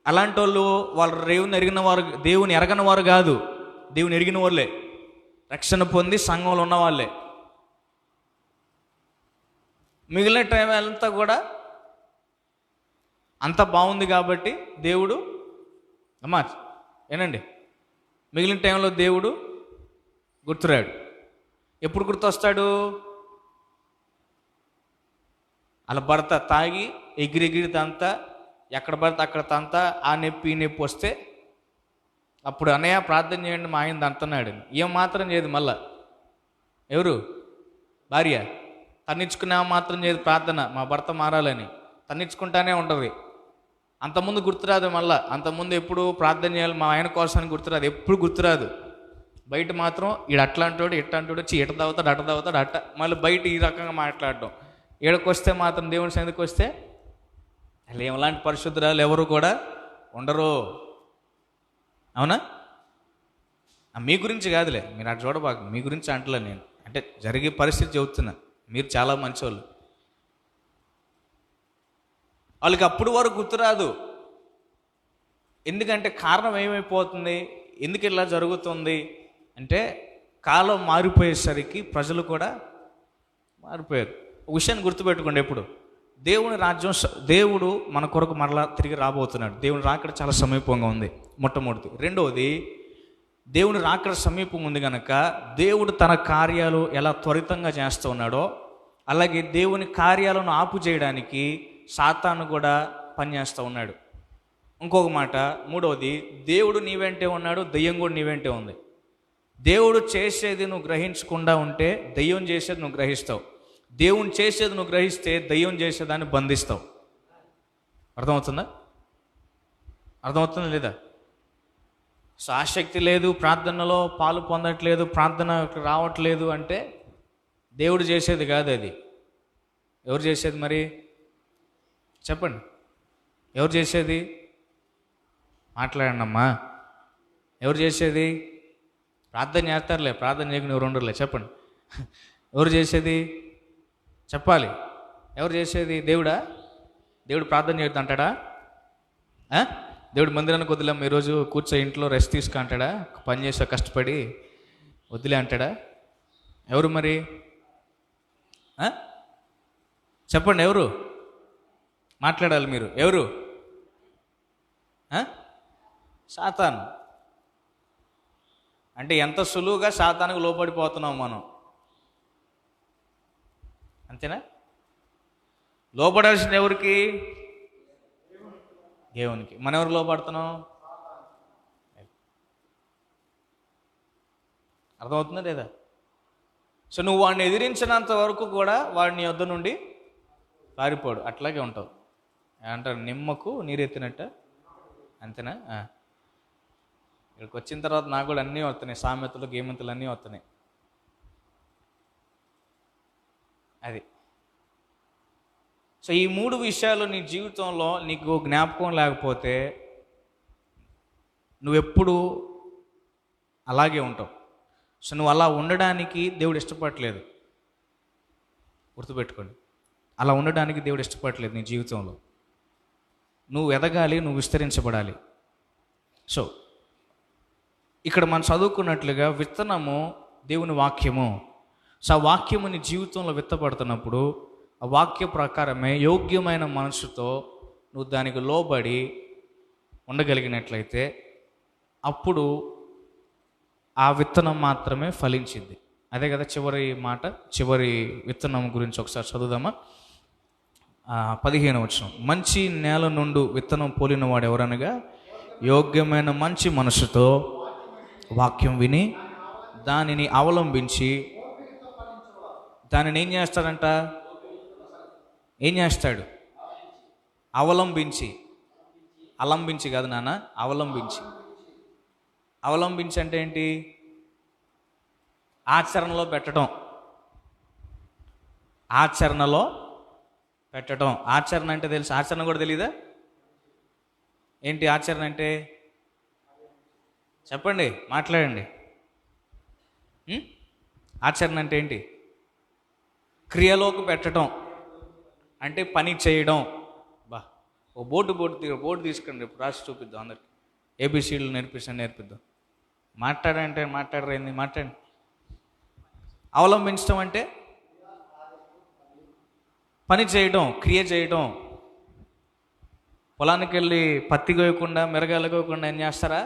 అలాంటి వాళ్ళు దేవుని ఎరగని వారు కాదు, దేవుని ఎరిగిన వాళ్ళే, రక్షణ పొంది సంఘంలో ఉన్న వాళ్ళే. మిగిలిన టైం అంతా కూడా అంతా బాగుంది కాబట్టి దేవుడు అమ్మా ఏనండి, మిగిలిన టైంలో దేవుడు గుర్తురాడు. ఎప్పుడు గుర్తొస్తాడు? అలా భర్త తాగి ఎగిరెగిరి తంతా, ఎక్కడ పడితే అక్కడ తంతా, ఆ నొప్పి ఈ నొప్పి వస్తే అప్పుడు అన్నయ్య ప్రార్థన చేయండి మా ఆయన అంటున్నాడు. ఏం మాత్రం చేయదు. మళ్ళా ఎవరు? భార్య తన్నించుకునే మాత్రం చేయదు ప్రార్థన, మా భర్త మారాలని తన్నించుకుంటానే ఉంటుంది. అంతకుముందు గుర్తురాదు. మళ్ళీ అంతకుముందు ఎప్పుడు ప్రార్థన చేయాలి మా ఆయన కోసానికి గుర్తురాదు, ఎప్పుడు గుర్తురాదు. బయట మాత్రం ఈడు అట్లా అంటాడు, ఇట్ట అంటాడు, ఇట తాగుతాడు, అట్ట తాగుతాడు, అట్ట. మళ్ళీ బయట ఈ రకంగా మాట్లాడడం. ఈడకొస్తే మాత్రం దేవుని సన్నిధికి వస్తే అసలు ఏమలాంటి పరిశుద్ధురాలు ఎవరు కూడా ఉండరు. అవునా? మీ గురించి కాదులే, మీరు అటు చూడబాకు, మీ గురించి అంటలే నేను, అంటే జరిగే పరిస్థితి చెబుతున్నా. మీరు చాలా మంచివాళ్ళు. వాళ్ళకి అప్పుడు వరకు గుర్తురాదు. ఎందుకంటే కారణం ఏమైపోతుంది, ఎందుకు ఇలా జరుగుతుంది అంటే కాలం మారిపోయేసరికి ప్రజలు కూడా మారిపోయారు. ఒక విషయాన్ని గుర్తుపెట్టుకోండి, ఎప్పుడు దేవుని రాజ్యం, దేవుడు మన కొరకు మరలా తిరిగి రాబోతున్నాడు. దేవుని రాకడ చాలా సమీపంగా ఉంది, మొట్టమొదటి. రెండవది, దేవుని రాకడ సమీపం ఉంది కనుక దేవుడు తన కార్యాలు ఎలా త్వరితంగా చేస్తూ ఉన్నాడో అలాగే దేవుని కార్యాలను ఆపు చేయడానికి సాతాను కూడా పనిచేస్తూ ఉన్నాడు. ఇంకొక మాట, మూడవది, దేవుడు నీ వెంటే ఉన్నాడు, దెయ్యం కూడా నీ వెంటే ఉంది. దేవుడు చేసేది నువ్వు గ్రహించకుండా ఉంటే దెయ్యం చేసేది నువ్వు గ్రహిస్తావు. దేవుని చేసేది నువ్వు గ్రహిస్తే దెయ్యం చేసేదాన్ని బంధిస్తావు. అర్థమవుతుందా? అర్థమవుతుందా లేదా? సో ఆసక్తి లేదు, ప్రార్థనలో పాలు పొందట్లేదు, ప్రార్థన రావట్లేదు అంటే దేవుడు చేసేది కాదు, అది ఎవరు చేసేది మరి? చెప్పండి, ఎవరు చేసేది? మాట్లాడండి అమ్మా. ఎవరు చేసేది? ప్రార్థన చేస్తారులే, ప్రార్థన చేయకుండా ఎవరు ఉండరులే. చెప్పండి, ఎవరు చేసేది? చెప్పాలి. ఎవరు చేసేది? దేవుడా? దేవుడు ప్రార్థన చేయొద్దు అంటాడా? దేవుడు మందిరానికి వదిలేం, ఈరోజు కూర్చో ఇంట్లో రెస్ట్ తీసుకు అంటాడా? పని చేసా కష్టపడి వదిలే అంటాడా? ఎవరు మరి? చెప్పండి, ఎవరు మాట్లాడాలి? మీరు ఎవరు? సాతాను. అంటే ఎంత సులువుగా సాతానుకు లోపడిపోతున్నాం మనం, అంతేనా? లోపడాల్సింది ఎవరికి? దేవునికి. మనం ఎవరు లోపడుతున్నాం? అర్థమవుతుందా లేదా? సో నువ్వు వాడిని ఎదిరించినంత వరకు కూడా వాడిని యొద్ద నుండి పారిపోడు, అట్లాగే ఉంటావు. అంటారు నిమ్మకు నీరెత్తినట్ట, అంతేనా? ఇక్కడికి వచ్చిన తర్వాత నాకు కూడా అన్నీ వస్తున్నాయి, సామెతలు గేమంతులు అన్నీ వస్తున్నాయి. అది. సో ఈ మూడు విషయాలు నీ జీవితంలో నీకు జ్ఞాపకం లేకపోతే నువ్వెప్పుడు అలాగే ఉంటావు. సో నువ్వు అలా ఉండడానికి దేవుడు ఇష్టపడట్లేదు, గుర్తుపెట్టుకోండి. అలా ఉండడానికి దేవుడు ఇష్టపడట్లేదు నీ జీవితంలో. నువ్వు ఎదగాలి, నువ్వు విస్తరించబడాలి. సో ఇక్కడ మనం చదువుకున్నట్లుగా విత్తనము దేవుని వాక్యము. సో ఆ వాక్యము నీ జీవితంలో విత్తబడుతున్నప్పుడు ఆ వాక్య ప్రకారమే యోగ్యమైన మనసుతో నువ్వు దానికి లోబడి ఉండగలిగినట్లయితే అప్పుడు ఆ విత్తనం మాత్రమే ఫలించింది. అదే కదా చివరి మాట, చివరి విత్తనం గురించి ఒకసారి చదువుదామా. 15వ వచనం, మంచి నేల నుండి విత్తనం పోలిన వాడు ఎవరనగా యోగ్యమైన మంచి మనసుతో వాక్యం విని దానిని అవలంబించి దానిని ఏం చేస్తాడంట? ఏం చేస్తాడు? అవలంబించి. అలంబించి కాదు నాన్న, అవలంబించి. అవలంబించి అంటే ఏంటి? ఆచరణలో పెట్టడం. ఆచరణలో పెట్టడం. ఆచరణ అంటే తెలుసు, ఆచరణ కూడా తెలీదా? ఏంటి ఆచరణ అంటే? చెప్పండి, మాట్లాడండి. ఆచరణ అంటే ఏంటి? క్రియలోకి పెట్టడం అంటే పని చేయడం. బా, ఓ బోర్డు తీసుకుని రేపు రాసి చూపిద్దాం అందరికి. ఏబిసిడ్లు నేర్పిద్దాం. మాట్లాడంటే మాట్లాడరేంది? మాట్లాడండి. అవలంబించడం అంటే పని చేయడం, క్రియ చేయడం. పొలానికి వెళ్ళి పత్తి కోయకుండా మిరగాయలు కోయకుండా ఏం చేస్తారా?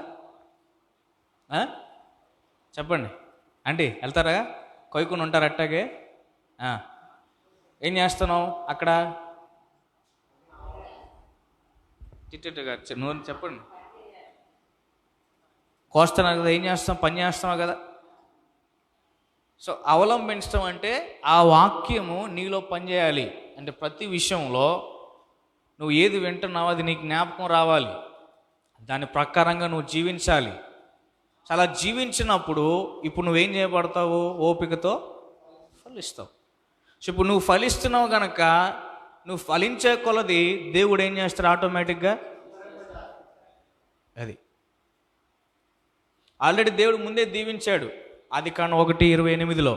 చెప్పండి అంటే వెళ్తారా? కొయ్యకుండా ఉంటారు అట్టాగే? ఏం చేస్తున్నావు అక్కడ? చిట్టగా నువ్వు చెప్పండి. కోస్తున్నావు కదా, ఏం చేస్తాం? పని చేస్తున్నావు కదా. సో అవలంబించడం అంటే ఆ వాక్యము నీలో పనిచేయాలి. అంటే ప్రతి విషయంలో నువ్వు ఏది వింటున్నావో అది నీకు జ్ఞాపకం రావాలి, దాని ప్రకారంగా నువ్వు జీవించాలి. చాలా జీవించినప్పుడు ఇప్పుడు నువ్వేం చేయబడతావు? ఓపికతో ఫలిస్తావు. సో ఇప్పుడు నువ్వు ఫలిస్తున్నావు కనుక నువ్వు ఫలించే కొలది దేవుడు ఏం చేస్తాడు? ఆటోమేటిక్గా అది ఆల్రెడీ దేవుడు ముందే దీవించాడు. ఆదికాండం 1:28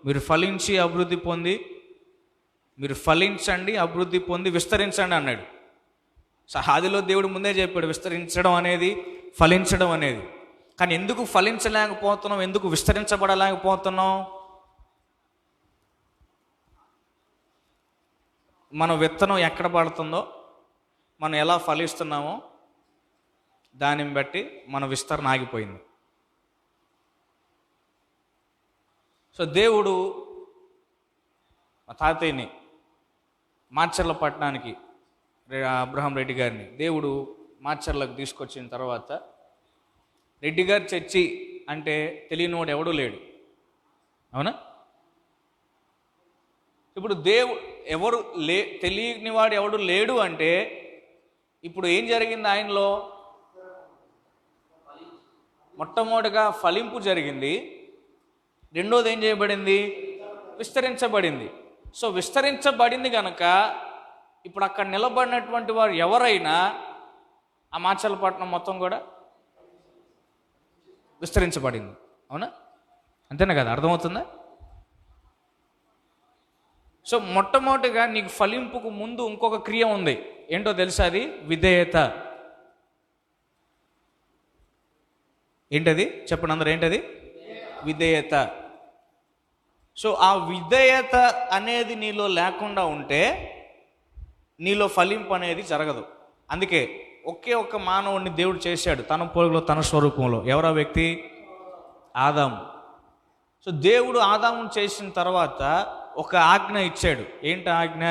మీరు ఫలించి అభివృద్ధి పొంది, మీరు ఫలించండి, అభివృద్ధి పొంది విస్తరించండి అన్నాడు. సో ఆదిలో దేవుడు ముందే చెప్పాడు విస్తరించడం అనేది, ఫలించడం అనేది. కానీ ఎందుకు ఫలించలేకపోతున్నాం? ఎందుకు విస్తరించబడలేకపోతున్నాం? మన విత్తనం ఎక్కడ పడుతుందో, మనం ఎలా ఫలిస్తున్నామో దానిని బట్టి మన విస్తరణ ఆగిపోయింది. సో దేవుడు మా తాతయ్యని మాచర్ల పట్టణానికి, అబ్రహాం రెడ్డి గారిని దేవుడు మాచర్లకు తీసుకొచ్చిన తర్వాత, రెడ్డి గారు చర్చి అంటే తెలియనివాడు ఎవడూ లేడు, అవునా? ఇప్పుడు ఎవరు తెలియని వాడు ఎవడు లేడు అంటే ఇప్పుడు ఏం జరిగింది? ఆయనలో మొట్టమొదటిగా ఫలింపు జరిగింది. రెండోది ఏం చేయబడింది? విస్తరించబడింది. సో విస్తరించబడింది కనుక ఇప్పుడు అక్కడ నిలబడినటువంటి వారు ఎవరైనా ఆ మాచర్లపట్నం మొత్తం కూడా విస్తరించబడింది, అవునా? అంతేనా కదా? అర్థమవుతుందా? సో మొట్టమొదటిగా నీకు ఫలింపుకు ముందు ఇంకొక క్రియ ఉంది. ఏంటో తెలుసా? అది విధేయత. ఏంటది? చెప్పండి అందరూ, ఏంటది? విధేయత. సో ఆ విధేయత అనేది నీలో లేకుండా ఉంటే నీలో ఫలింపు అనేది జరగదు. అందుకే ఒకే ఒక్క మానవుడిని దేవుడు చేశాడు తన పోలికలో, తన స్వరూపంలో. ఎవరా వ్యక్తి? ఆదాము. సో దేవుడు ఆదామును చేసిన తర్వాత ఒక ఆజ్ఞ ఇచ్చాడు. ఏంటి ఆజ్ఞ?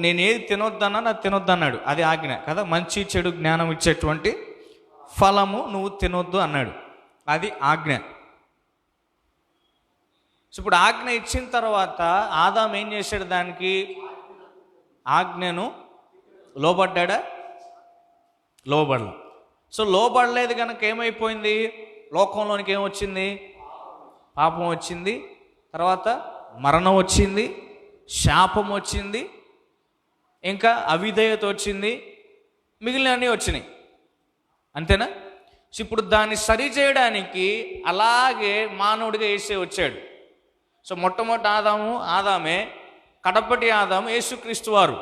నేనేది తినొద్దన్నా నాకు తినొద్దన్నాడు. అది ఆజ్ఞ కదా. మంచి చెడు జ్ఞానం ఇచ్చేటువంటి ఫలము నువ్వు తినొద్దు అన్నాడు. అది ఆజ్ఞ. సో ఇప్పుడు ఆజ్ఞ ఇచ్చిన తర్వాత ఆదాము ఏం చేశాడు? దానికి ఆజ్ఞను లోబడ్డా? లోబడలే. సో లోబడలేదు కనుక ఏమైపోయింది? లోకంలోనికి ఏమొచ్చింది? పాపం వచ్చింది. తర్వాత మరణం వచ్చింది, శాపం వచ్చింది, ఇంకా అవిధేయత వచ్చింది, మిగిలినవన్నీ వచ్చినాయి. అంతేనా? ఇప్పుడు దాన్ని సరి చేయడానికి అలాగే మానవుడిగా యేసే వచ్చాడు. సో మొట్టమొదటి ఆదామే, కడపటి ఆదాము యేసుక్రీస్తు వారు.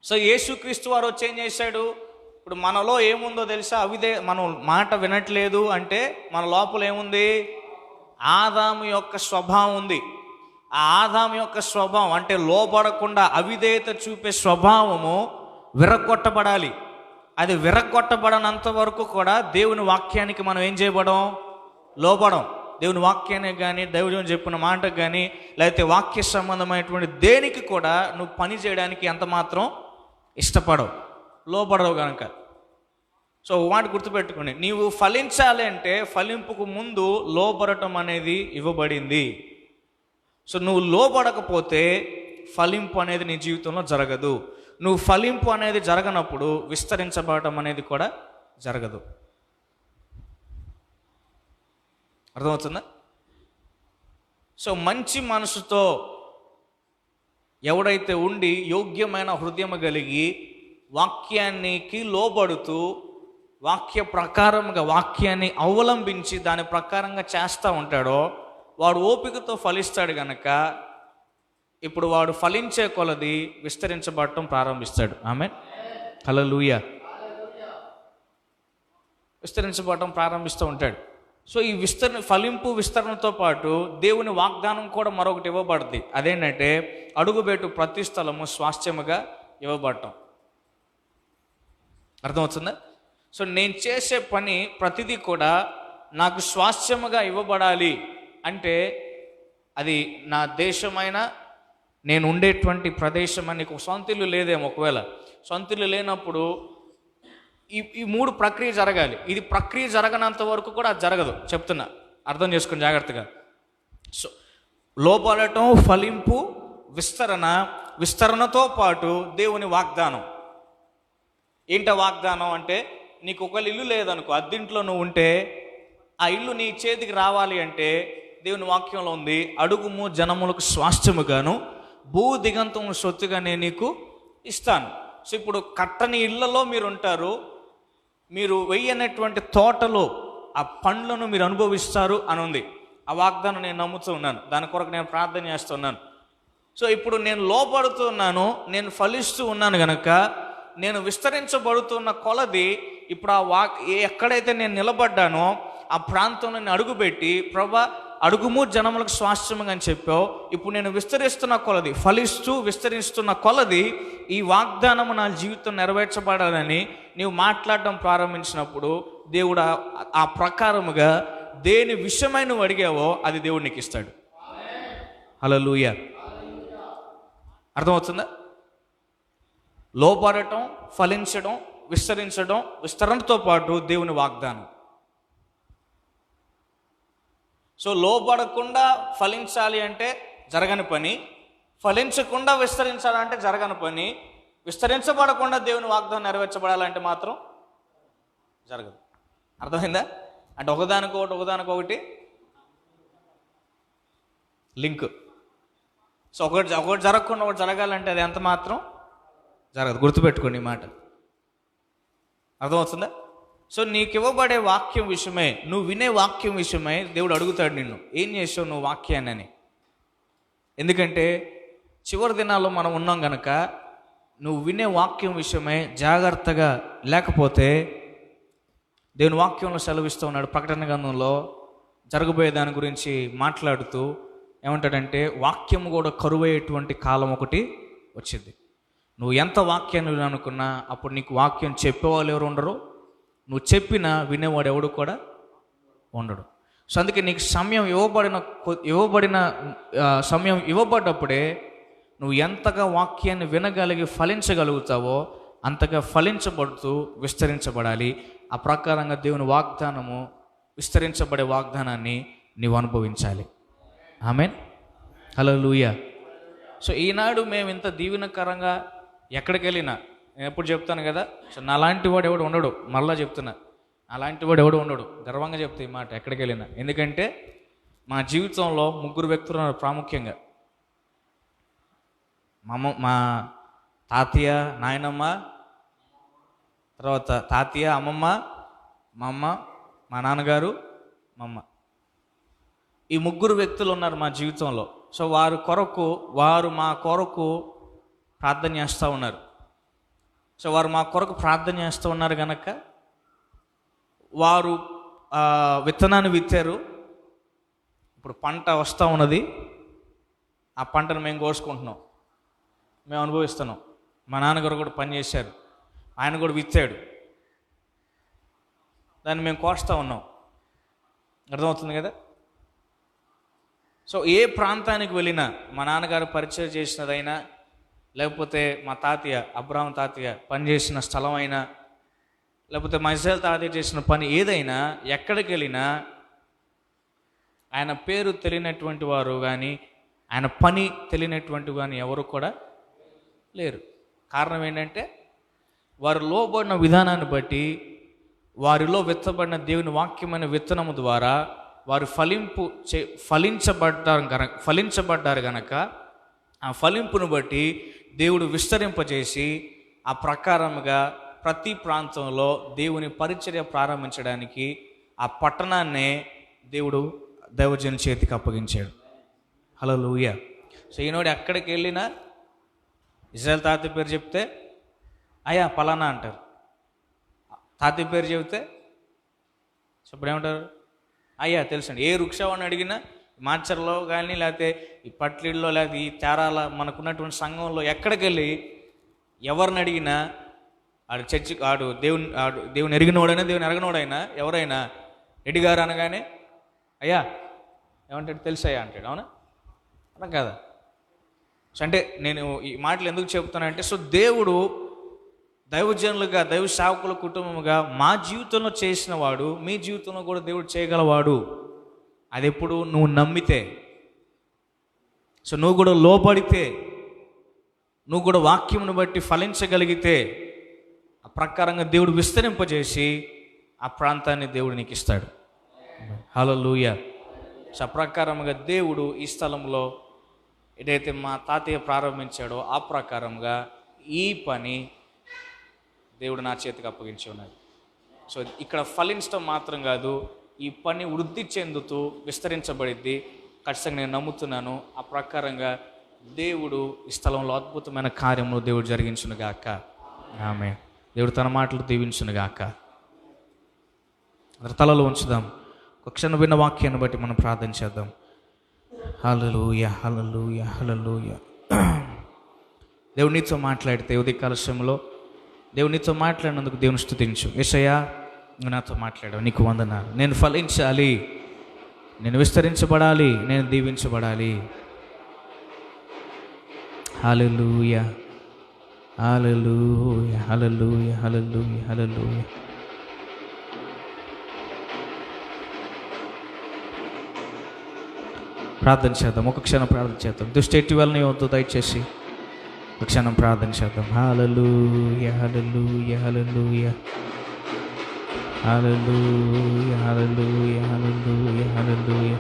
సో యేసుక్రీస్తు వారు వచ్చి ఏం చేశాడు? ఇప్పుడు మనలో ఏముందో తెలుసా? మనం మాట వినట్లేదు అంటే మన లోపల ఏముంది? ఆదాము యొక్క స్వభావం ఉంది. ఆ ఆదాము యొక్క స్వభావం అంటే లోబడకుండా అవిధేయత చూపే స్వభావము విరగొట్టబడాలి. అది విరగొట్టబడనంత వరకు కూడా దేవుని వాక్యానికి మనం ఏం చేయబడం? లోబడం. దేవుని వాక్యానికి కానీ, దైవజనం చెప్పిన మాటకు కానీ, లేకపోతే వాక్య సంబంధమైనటువంటి దేనికి కూడా నువ్వు పని చేయడానికి ఎంత మాత్రం ఇష్టపడవు, లోబడవు కనుక. సో మాట గుర్తుపెట్టుకోండి, నీవు ఫలించాలి అంటే ఫలింపుకు ముందు లోబడటం అనేది ఇవ్వబడింది. సో నువ్వు లోబడకపోతే ఫలింపు అనేది నీ జీవితంలో జరగదు. నువ్వు ఫలింపు అనేది జరగనప్పుడు విస్తరించబడటం అనేది కూడా జరగదు. అర్థమవుతుందా? సో మంచి మనసుతో ఎవడైతే ఉండి యోగ్యమైన హృదయం కలిగి వాక్యానికి లోబడుతూ వాక్య ప్రకారంగా వాక్యాన్ని అవలంబించి దాని ప్రకారంగా చేస్తూ ఉంటాడో వాడు ఓపికతో ఫలిస్తాడు గనక ఇప్పుడు వాడు ఫలించే కొలది విస్తరించబడటం ప్రారంభిస్తాడు. ఆమేన్, హల్లెలూయా. విస్తరించబడటం ప్రారంభిస్తూ ఉంటాడు. సో ఈ ఫలింపు విస్తరణతో పాటు దేవుని వాగ్దానం కూడా మరొకటి ఇవ్వబడుతుంది. అదేంటంటే అడుగుబెట్టు ప్రతి స్థలము స్వాస్థ్యముగా ఇవ్వబడటం. అర్థమవుతుందా? సో నేను చేసే పని ప్రతిదీ కూడా నాకు స్వాస్థ్యముగా ఇవ్వబడాలి అంటే అది నా దేశమైన, నేను ఉండేటువంటి ప్రదేశం అని నీకు సొంత ఇల్లు లేదేమో. ఒకవేళ సొంత ఇల్లు లేనప్పుడు ఈ మూడు ప్రక్రియ జరగాలి. ఇది ప్రక్రియ జరగనంత వరకు కూడా అది జరగదు. చెప్తున్నా, అర్థం చేసుకుని జాగ్రత్తగా. సో లోబడటం, ఫలింపు, విస్తరణతో పాటు దేవుని వాగ్దానం. ఏంట వాగ్దానం అంటే నీకు ఒకవేళ ఇల్లు లేదనుకో, అద్దింట్లో నువ్వు ఉంటే ఆ ఇల్లు నీ చేతికి రావాలి అంటే దేవుని వాక్యంలో ఉంది, అడుగుము జనములకు స్వాస్థ్యముగాను భూ దిగంతము సొత్తుగా నేను నీకు ఇస్తాను. సో ఇప్పుడు కట్టని ఇళ్లలో మీరు ఉంటారు, మీరు వెయ్యనటువంటి తోటలో ఆ పండ్లను మీరు అనుభవిస్తారు అని ఉంది. ఆ వాగ్దానం నేను నమ్ముతూ ఉన్నాను, దాని కొరకు నేను ప్రార్థన చేస్తున్నాను. సో ఇప్పుడు నేను లోపడుతున్నాను, నేను ఫలిస్తూ ఉన్నాను గనక నేను విస్తరించబడుతున్న కొలది ఇప్పుడు ఎక్కడైతే నేను నిలబడ్డానో ఆ ప్రాంతంలో నేను అడుగుపెట్టి, ప్రభా అడుగుము జనములకు స్వాస్థ్యముగా అని చెప్పావు. ఇప్పుడు నేను విస్తరిస్తున్న కొలది, ఫలిస్తూ విస్తరిస్తున్న కొలది ఈ వాగ్దానము నా జీవితం నెరవేర్చబడాలని నీవు మాట్లాడడం ప్రారంభించినప్పుడు దేవుడు ఆ ప్రకారముగా దేని విషయమై నువ్వు అడిగావో అది దేవుడు నీకు ఇస్తాడు. హల్లెలూయా. అర్థమవుతుందా? లోబడటం, ఫలించడం, విస్తరించడం, విస్తరణతో పాటు దేవుని వాగ్దానం. సో లోబడకుండా ఫలించాలి అంటే జరగని పని, ఫలించకుండా విస్తరించాలంటే జరగని పని, విస్తరించబడకుండా దేవుని వాగ్దానం నెరవేర్చబడాలంటే మాత్రం జరగదు. అర్థమైందా? అంటే ఒకదానికొకటి లింక్. సో ఒకటి జరగకుండా ఒకటి జరగాలంటే అది ఎంత మాత్రం జరగదు. గుర్తుపెట్టుకోండి ఈ మాట. అర్థమవుతుందా? సో నీకు ఇవ్వబడే వాక్యం విషయమై, నువ్వు వినే వాక్యం విషయమై దేవుడు అడుగుతాడు నిన్ను, ఏం చేసావు నువ్వు వాక్యాన్ని అని. ఎందుకంటే చివరి దినాల్లో మనం ఉన్నాం గనక నువ్వు వినే వాక్యం విషయమై జాగ్రత్తగా లేకపోతే, దేవుని వాక్యంలో సెలవిస్తూ ఉన్నాడు, ప్రకటన గ్రంథంలో జరగబోయే దాని గురించి మాట్లాడుతూ ఏమంటాడంటే వాక్యం కూడా కరువయ్యేటువంటి కాలం ఒకటి వచ్చింది. నువ్వు ఎంత వాక్యాన్ని అనుకున్నా అప్పుడు నీకు వాక్యం చెప్పేవాళ్ళు ఎవరు ఉండరు, నువ్వు చెప్పినా వినేవాడు ఎవడు కూడా ఉండడు. సో అందుకే నీకు సమయం ఇవ్వబడిన సమయం ఇవ్వబడ్డప్పుడే నువ్వు ఎంతగా వాక్యాన్ని వినగలిగి ఫలించగలుగుతావో అంతగా ఫలించబడుతూ విస్తరించబడాలి. ఆ ప్రకారంగా దేవుని వాగ్దానము, విస్తరించబడే వాగ్దానాన్ని నీవు అనుభవించాలి. ఆమేన్, హల్లెలూయా. సో ఈనాడు మేము ఇంత దీవెనకరంగా ఎక్కడికి వెళ్ళినా, నేను ఎప్పుడు చెప్తాను కదా, సో నాలాంటి వాడు ఎవడు ఉండడు. మళ్ళా చెప్తున్నా, అలాంటి వాడు ఎవడు ఉండడు. గర్వంగా చెప్తా ఈ మాట ఎక్కడికి వెళ్ళినా. ఎందుకంటే మా జీవితంలో ముగ్గురు వ్యక్తులు ఉన్నారు ప్రాముఖ్యంగా. మా తాతయ్య, నాయనమ్మ, తర్వాత తాతయ్య, అమ్మమ్మ, మా అమ్మ, మా నాన్నగారు, మా అమ్మ. ఈ ముగ్గురు వ్యక్తులు ఉన్నారు మా జీవితంలో. సో వారు మా కొరకు ప్రార్థన చేస్తూ ఉన్నారు. సో వారు మా కొరకు ప్రార్థన చేస్తూ ఉన్నారు కనుక వారు విత్తనాన్ని విత్తారు. ఇప్పుడు పంట వస్తూ ఉన్నది. ఆ పంటను మేము కోసుకుంటున్నాం, మేము అనుభవిస్తున్నాం. మా నాన్నగారు కూడా పని చేశారు, ఆయన కూడా విత్తాడు, దాన్ని మేము కోస్తూ ఉన్నాం. అర్థమవుతుంది కదా? సో ఏ ప్రాంతానికి వెళ్ళినా, మా నాన్నగారు పరిచయం చేసినదైనా, లేకపోతే మా తాతయ్య అబ్రాహం తాతయ్య పనిచేసిన స్థలం అయినా, లేకపోతే మా ఇజ్రాయేల్ తాతయ్య చేసిన పని ఏదైనా, ఎక్కడికి వెళ్ళినా ఆయన పేరు తెలియనటువంటి వారు కానీ, ఆయన పని తెలియనటువంటి కానీ ఎవరు కూడా లేరు. కారణం ఏంటంటే వారు లోబడిన విధానాన్ని బట్టి, వారిలో విత్తబడిన దేవుని వాక్యమైన విత్తనము ద్వారా వారు ఫలించబడ్డారు గనక ఆ ఫలింపును బట్టి దేవుడు విస్తరింపజేసి ఆ ప్రకారముగా ప్రతి ప్రాంతంలో దేవుని పరిచర్య ప్రారంభించడానికి ఆ పట్టణాన్నే దేవుడు దైవజనుల చేతికి అప్పగించాడు. హల్లెలూయా. సో ఈనాడు ఎక్కడికి వెళ్ళినా ఇజ్రాయేల్ తాతయ్య పేరు చెప్తే అయ్యా పలానా అంటారు. తాతయ్య పేరు చెబితే ఇప్పుడు ఏమంటారు? అయ్యా తెలుసండి. ఏ వృక్షాన్ని అడిగినా మాచర్లో కానీ, లేకపోతే ఈ పట్లిల్లో, లేకపోతే ఈ తేరాల మనకున్నటువంటి సంఘంలో ఎక్కడికి వెళ్ళి ఎవరిని అడిగినా ఆడు చర్చి దేవుని ఎరిగినోడైనా దేవుని ఎరగనోడైనా ఎవరైనా రెడ్డి గారు అనగానే అయ్యా ఏమంటాడు? తెలుసయ్యా అంటాడు. అవునా? అలా కదా? సో అంటే నేను ఈ మాటలు ఎందుకు చెప్తానంటే, సో దేవుడు దైవజనులుగా, దైవ సేవకుల కుటుంబముగా మా జీవితంలో చేసిన వాడు మీ జీవితంలో కూడా దేవుడు చేయగలవాడు. అది ఎప్పుడు నువ్వు నమ్మితే, సో నువ్వు కూడా లోబడితే, నువ్వు కూడా వాక్యమును బట్టి ఫలించగలిగితే ఆ ప్రకారంగా దేవుడు విస్తరింపజేసి ఆ ప్రాంతాన్ని దేవుడు నీకు ఇస్తాడు. హల్లెలూయా. సో ఆ ప్రకారంగా దేవుడు ఈ స్థలంలో ఏదైతే మా తాతయ్య ప్రారంభించాడో ఆ ప్రకారంగా ఈ పని దేవుడు నా చేతికి అప్పగించి ఉన్నది. సో ఇక్కడ ఫలించడం మాత్రం కాదు, ఈ పని వృద్ధి చెందుతూ విస్తరించబడిద్ది. ఖచ్చితంగా నేను నమ్ముతున్నాను. ఆ ప్రకారంగా దేవుడు ఈ స్థలంలో అద్భుతమైన కార్యములు దేవుడు జరిగించునుగాక. ఆమేన్. దేవుడు తన మాటలు దీవించునుగాక. తలలో ఉంచుదాం. ఒక క్షణం విన్న వాక్యాన్ని బట్టి మనం ప్రార్థన చేద్దాం. హల్లెలూయా, హల్లెలూయా, హల్లెలూయా. దేవుడు నీతో మాట్లాడితే ఉదయకాల సమయంలో దేవుడు నీతో మాట్లాడినందుకు దేవుని స్తుతించు. యేసయ్యా నువ్వు నాతో మాట్లాడావు, నీకు వందనాలు. నేను ఫలించాలి, నేను విస్తరించబడాలి, నేను దీవించబడాలి. హల్లెలూయా, హల్లెలూయా, హల్లెలూయా, హల్లెలూయా, హల్లెలూయా. ప్రార్థన చేద్దాం. ఒక క్షణం ప్రార్థన చేద్దాం. దుష్టెట్టి వల్ల నీ వద్దు దయచేసి ఒక క్షణం ప్రార్థన చేద్దాం. హల్లెలూయా, hallelujah, hallelujah, hallelujah, hallelujah, hallelujah, హల్లెలూయా.